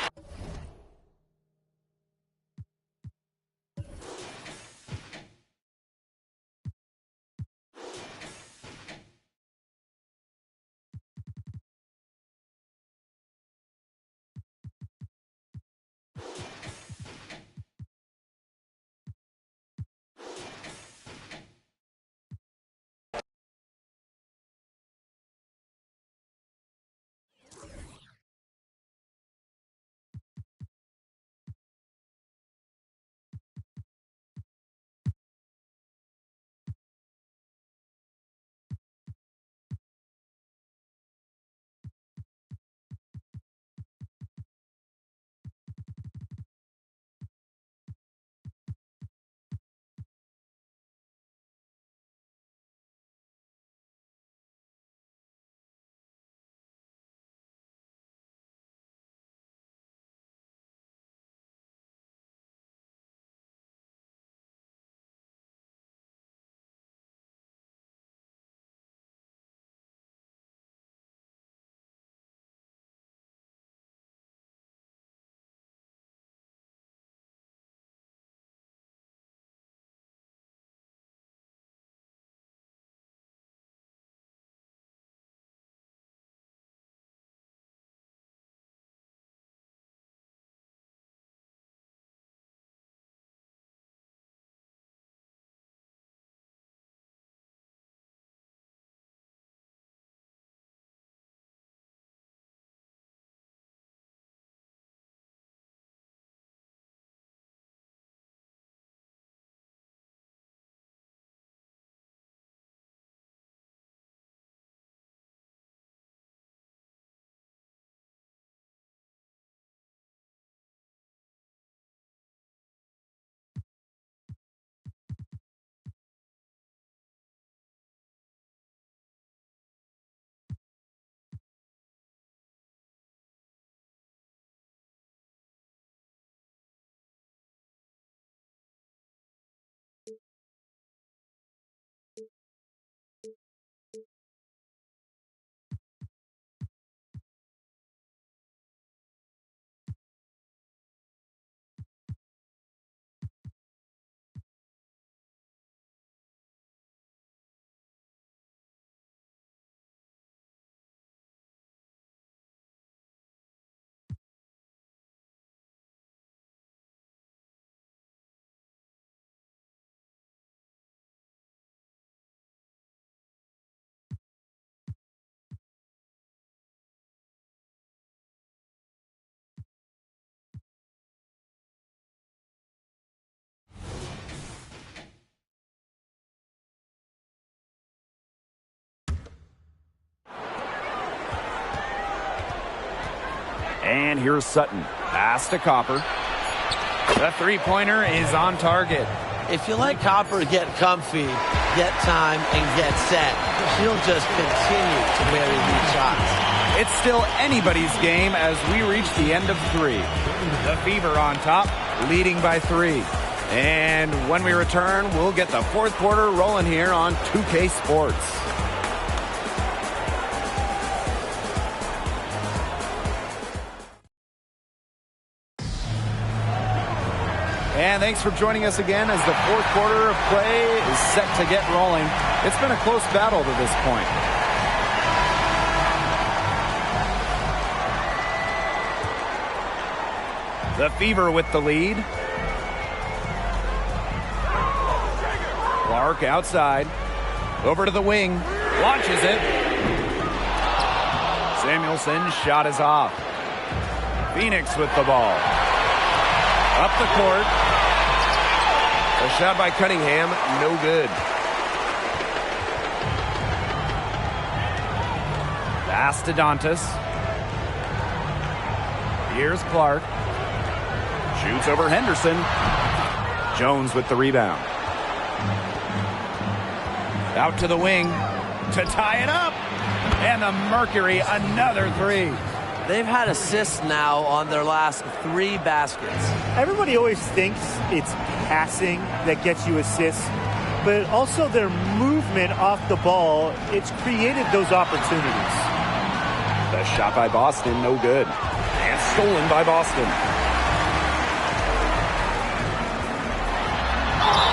And here's Sutton. Pass to Copper. The three-pointer is on target. If you let Copper get comfy, get time, and get set, she'll just continue to bury these shots. It's still anybody's game as we reach the end of 3. The Fever on top, leading by 3. And when we return, we'll get the 4th quarter rolling here on 2K Sports. And thanks for joining us again as the 4th quarter of play is set to get rolling. It's been a close battle to this point. The Fever with the lead. Clark outside. Over to the wing. Launches it. Samuelson's shot is off. Phoenix with the ball. Up the court. A shot by Cunningham, no good. Pass to Dantas. Here's Clark. Shoots over Henderson. Jones with the rebound. Out to the wing to tie it up. And the Mercury, another three. They've had assists now on their last 3 baskets. Everybody always thinks it's passing that gets you assists, but also their movement off the ball, it's created those opportunities. The shot by Boston, no good. And stolen by Boston.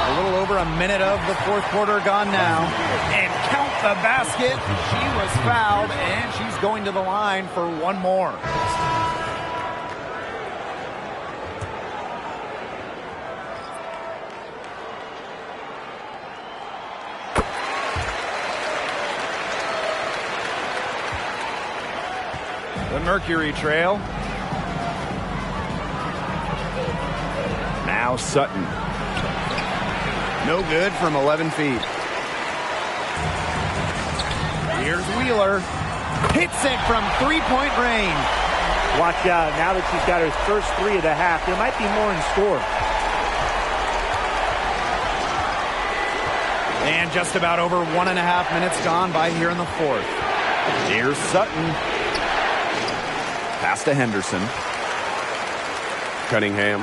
A little over a minute of the fourth quarter gone now. And count the basket. She was fouled, and she's going to the line for one more. The Mercury trail. Now Sutton. No good from 11 feet. Here's Wheeler. Hits it from three-point range. Watch out. Now that she's got her first 3 of the half, there might be more in store. And just about over 1.5 minutes gone by here in the fourth. Here's Sutton. Pass to Henderson. Cunningham.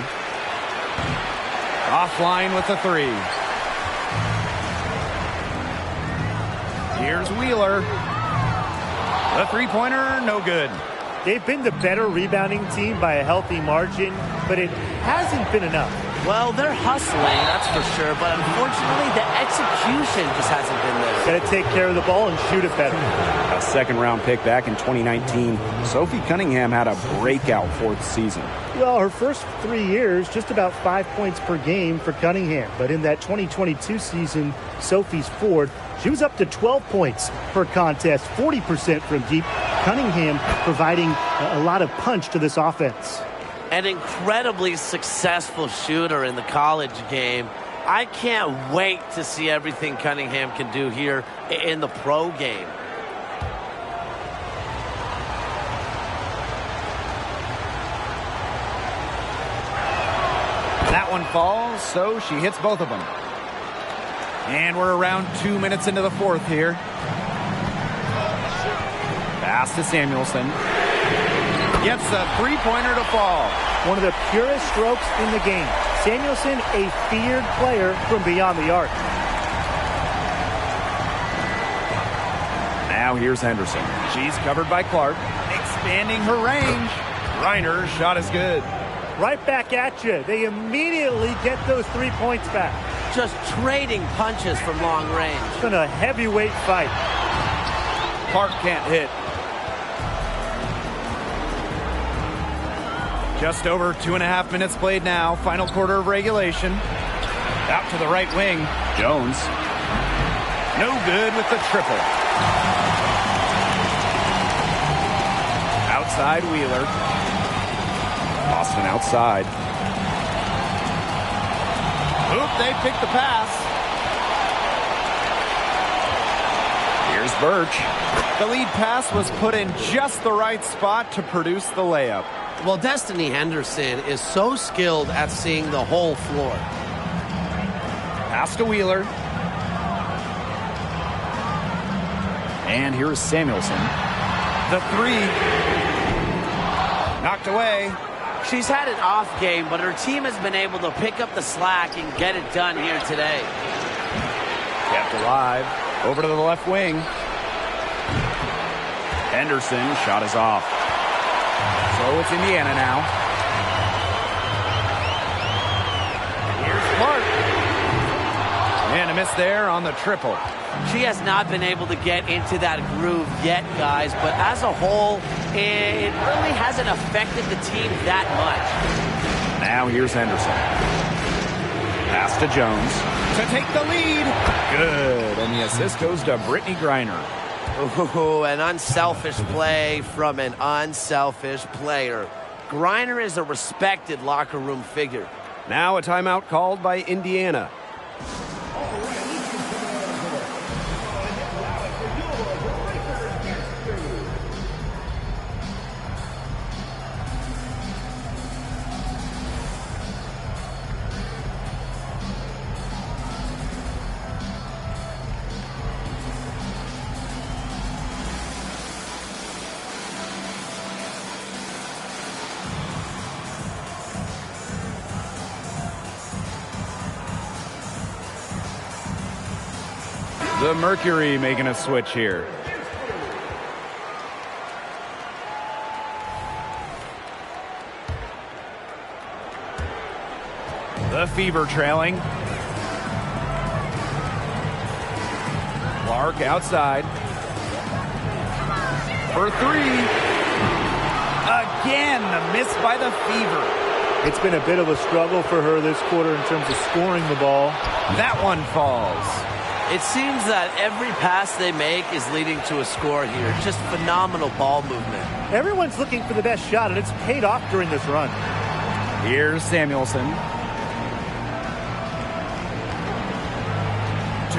Offline with the 3. Here's Wheeler. The three-pointer, no good. They've been the better rebounding team by a healthy margin, but it hasn't been enough. Well, they're hustling, that's for sure, but unfortunately the execution just hasn't been there. Got to take care of the ball and shoot it better. A second-round pick back in 2019, Sophie Cunningham had a breakout fourth season. Well, her first 3 years, just about 5 points per game for Cunningham. But in that 2022 season, Sophie's fourth, she was up to 12 points per contest, 40% from deep. Cunningham providing a lot of punch to this offense. An incredibly successful shooter in the college game. I can't wait to see everything Cunningham can do here in the pro game. That one falls, so she hits both of them. And we're around 2 minutes into the fourth here. Pass to Samuelson. Gets the three-pointer to fall. One of the purest strokes in the game. Samuelson, a feared player from beyond the arc. Now here's Henderson. She's covered by Clark. Expanding her range. Reiner's shot is good. Right back at you. They immediately get those 3 points back. Just trading punches from long range. It's been a heavyweight fight. Clark can't hit. Just over 2.5 minutes played now. Final quarter of regulation. Out to the right wing. Jones. No good with the triple. Outside Wheeler. Boston outside. Oop, they picked the pass. Here's Birch. The lead pass was put in just the right spot to produce the layup. Well, Destiny Henderson is so skilled at seeing the whole floor. Pass to Wheeler. And here's Samuelson. The 3. Knocked away. She's had an off game, but her team has been able to pick up the slack and get it done here today. Kept alive. Over to the left wing. Henderson, shot is off. So it's Indiana now. Here's Clark. And a miss there on the triple. She has not been able to get into that groove yet, guys, but as a whole, it really hasn't affected the team that much. Now here's Henderson. Pass to Jones to take the lead. Good. And the assist goes to Brittany Griner. Ooh, an unselfish play from an unselfish player. Griner is a respected locker room figure. Now a timeout called by Indiana. The Mercury making a switch here. The Fever trailing. Clark outside. For three. Again, the miss by the Fever. It's been a bit of a struggle for her this quarter in terms of scoring the ball. That one falls. It seems that every pass they make is leading to a score here. Just phenomenal ball movement. Everyone's looking for the best shot, and it's paid off during this run. Here's Samuelson.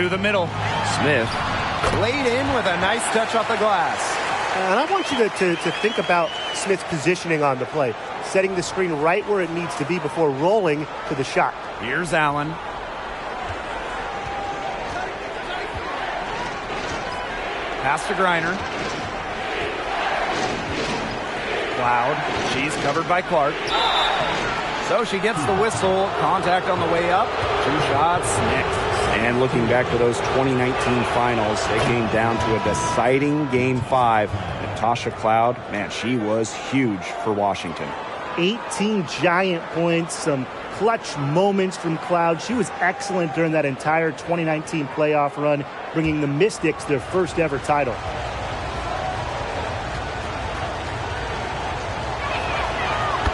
To the middle. Smith laid in with a nice touch off the glass. And I want you to think about Smith's positioning on the play. Setting the screen right where it needs to be before rolling to the shot. Here's Allen. Pass to Griner. Cloud. She's covered by Clark. So she gets the whistle. Contact on the way up. 2 shots next. And looking back to those 2019 finals, they came down to a deciding Game 5. Natasha Cloud, man, she was huge for Washington. 18 giant points, some clutch moments from Cloud. She was excellent during that entire 2019 playoff run, bringing the Mystics their first ever title.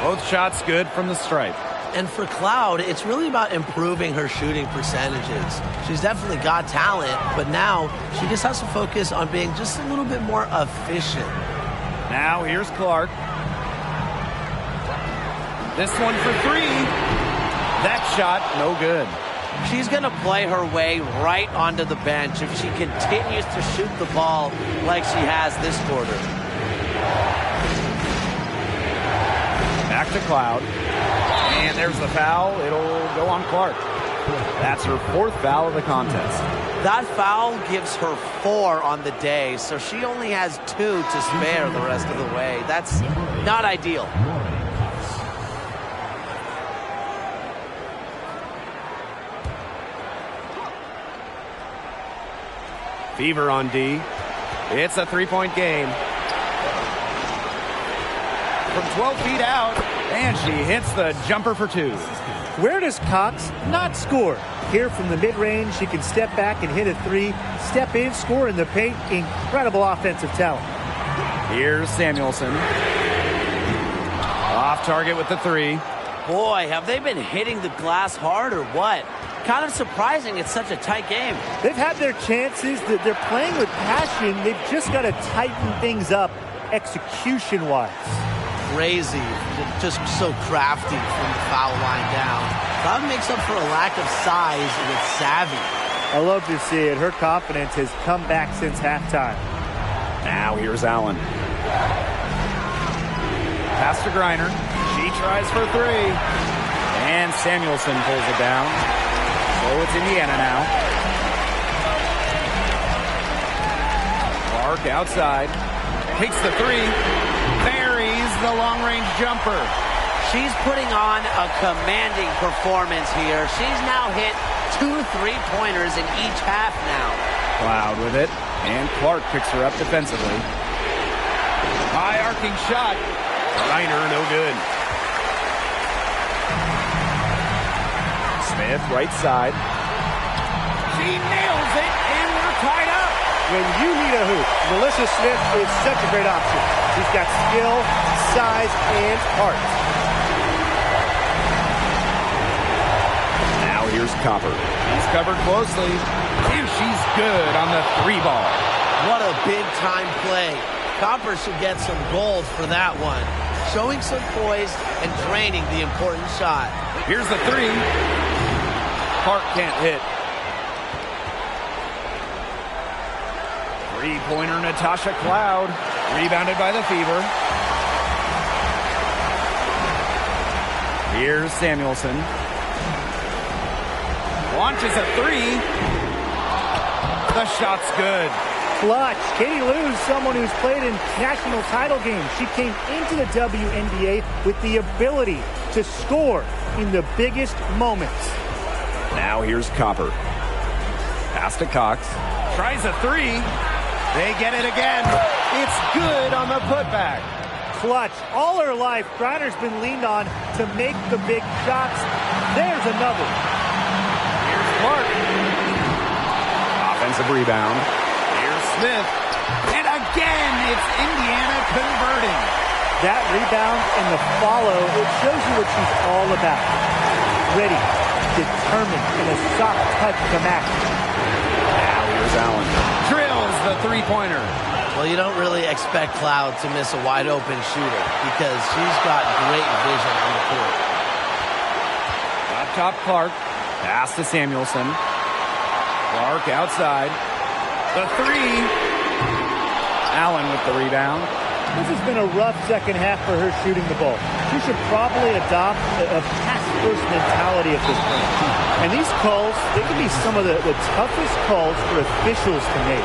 Both shots good from the stripe. And for Cloud, it's really about improving her shooting percentages. She's definitely got talent, but now she just has to focus on being just a little bit more efficient. Now here's Clark. This one for 3. That shot, no good. She's going to play her way right onto the bench if she continues to shoot the ball like she has this quarter. Back to Cloud. And there's the foul. It'll go on Clark. That's her 4th foul of the contest. That foul gives her 4 on the day, so she only has 2 to spare the rest of the way. That's not ideal. Fever on D. It's a 3-point game. From 12 feet out, and she hits the jumper for 2. Where does Cox not score? Here from the mid-range, she can step back and hit a 3, step in, score in the paint. Incredible offensive talent. Here's Samuelson. Off target with the 3. Boy, have they been hitting the glass hard or what? Kind of surprising it's such a tight game. They've had their chances. They're playing with passion. They've just got to tighten things up execution-wise. Crazy, just so crafty from the foul line down. Cloud makes up for a lack of size with savvy. I love to see it. Her confidence has come back since halftime. Now here's Allen. Pass to Griner. She tries for 3. And Samuelson pulls it down. So it's Indiana now. Clark outside. Takes the 3. Buries the long-range jumper. She's putting on a commanding performance here. She's now hit 2 3-pointers in each half now. Cloud with it. And Clark picks her up defensively. High arcing shot. Griner, no good. Smith, right side. She nails it, and we're tied up. When you need a hoop, Melissa Smith is such a great option. She's got skill, size, and heart. here's Copper. He's covered closely, and she's good on the 3-ball. What a big-time play. Copper should get some gold for that one. Showing some poise and draining the important shot. Here's the 3. Park can't hit. Three-pointer Natasha Cloud. Rebounded by the Fever. Here's Samuelson. Launches a 3. The shot's good. Clutch. Katie Lou is someone who's played in national title games. She came into the WNBA with the ability to score in the biggest moments. Now here's Copper. Pass to Cox. Tries a 3. They get it again. It's good on the putback. Clutch. All her life, Griner's been leaned on to make the big shots. There's another. Here's Clark. Offensive rebound. Here's Smith. And again, it's Indiana converting. That rebound and the follow, it shows you what she's all about. Ready, determined, and a soft touch to match. Now here's Allen. Drills the 3-pointer. Well, you don't really expect Cloud to miss a wide-open shooter because she's got great vision on the court. Up top, Clark. Pass to Samuelson. Clark outside. The 3. Allen with the rebound. This has been a rough second half for her shooting the ball. She should probably adopt a pass-first mentality at this point. And these calls, they can be some of the toughest calls for officials to make.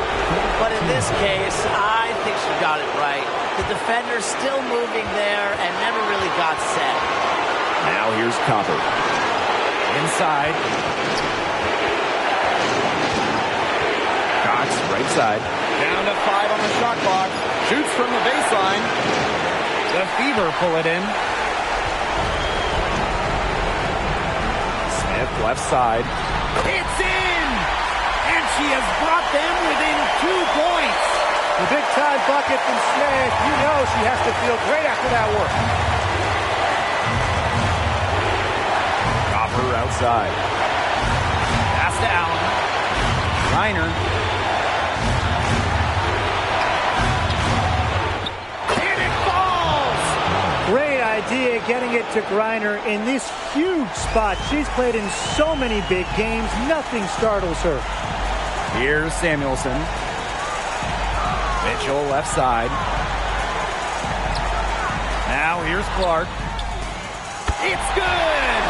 But in this case, I think she got it right. The defender's still moving there and never really got set. Now here's Copper. Inside. Cox, right side. Down to 5 on the shot clock. Shoots from the baseline. The Fever pull it in. Smith, left side. It's in! And she has brought them within 2 points. The big-time bucket from Smith. You know she has to feel great after that work. Copper outside. Pass to Allen. Reiner. Great idea getting it to Griner in this huge spot. She's played in so many big games. Nothing startles her. Here's Samuelson. Mitchell left side. Now here's Clark. It's good!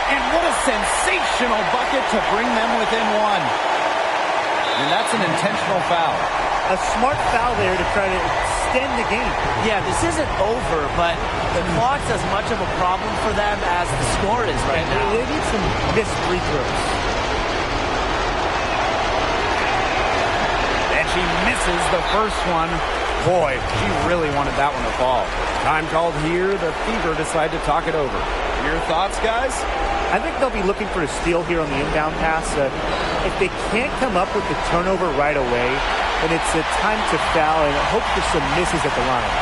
And what a sensational bucket to bring them within 1. And that's an intentional foul. A smart foul there to try to extend the game. Yeah, this isn't over, but the clock's as much of a problem for them as the score is right now. They need some missed free throws. And she misses the first one. Boy, she really wanted that one to fall. Time called here. The Fever decide to talk it over. Your thoughts, guys? I think they'll be looking for a steal here on the inbound pass. If they can't come up with the turnover right away, then it's a time to foul and hope for some misses at the line.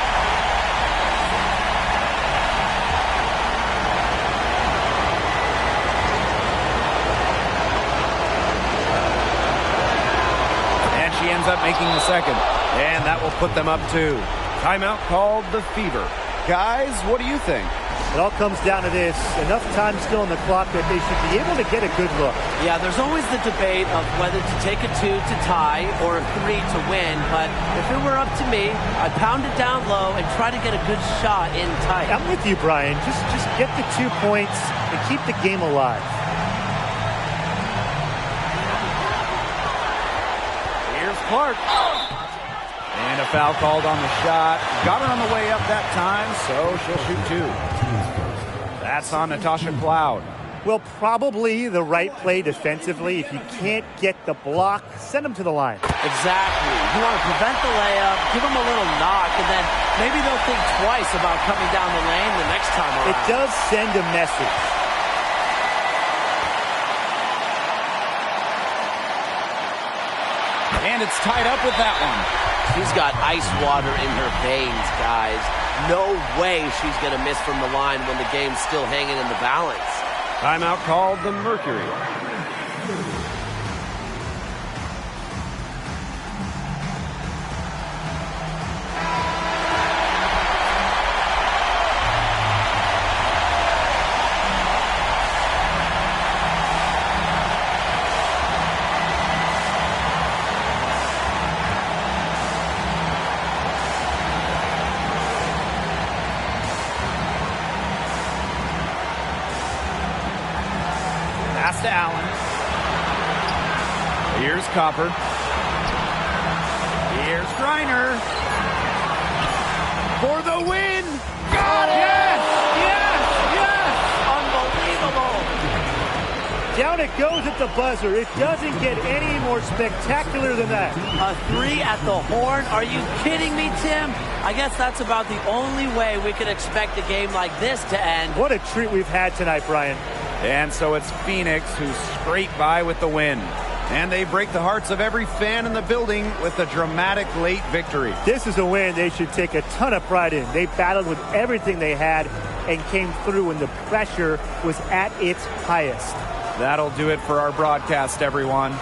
And she ends up making the second. And that will put them up 2. Timeout called the Fever. Guys, what do you think? It all comes down to this. Enough time still on the clock that they should be able to get a good look. Yeah, there's always the debate of whether to take a 2 to tie or a 3 to win. But if it were up to me, I'd pound it down low and try to get a good shot in tight. I'm with you, Brian. Just get the 2 points and keep the game alive. Here's Clark. And a foul called on the shot. Got her on the way up that time, so she'll shoot 2. That's on Natasha Cloud. Well, probably the right play defensively. If you can't get the block, send them to the line. Exactly. You want to prevent the layup, give them a little knock, and then maybe they'll think twice about coming down the lane the next time around. It does send a message. And it's tied up with that one. She's got ice water in her veins, guys. No way she's going to miss from the line when the game's still hanging in the balance. Timeout called the Mercury. Pass to Allen. Here's Copper. Here's Griner. For the win! Got it! Yes! Unbelievable. Down it goes at the buzzer. It doesn't get any more spectacular than that. A 3 at the horn? Are you kidding me, Tim? I guess that's about the only way we could expect a game like this to end. What a treat we've had tonight, Brian. And so it's Phoenix who scrape by with the win. And they break the hearts of every fan in the building with a dramatic late victory. This is a win they should take a ton of pride in. They battled with everything they had and came through when the pressure was at its highest. That'll do it for our broadcast, everyone.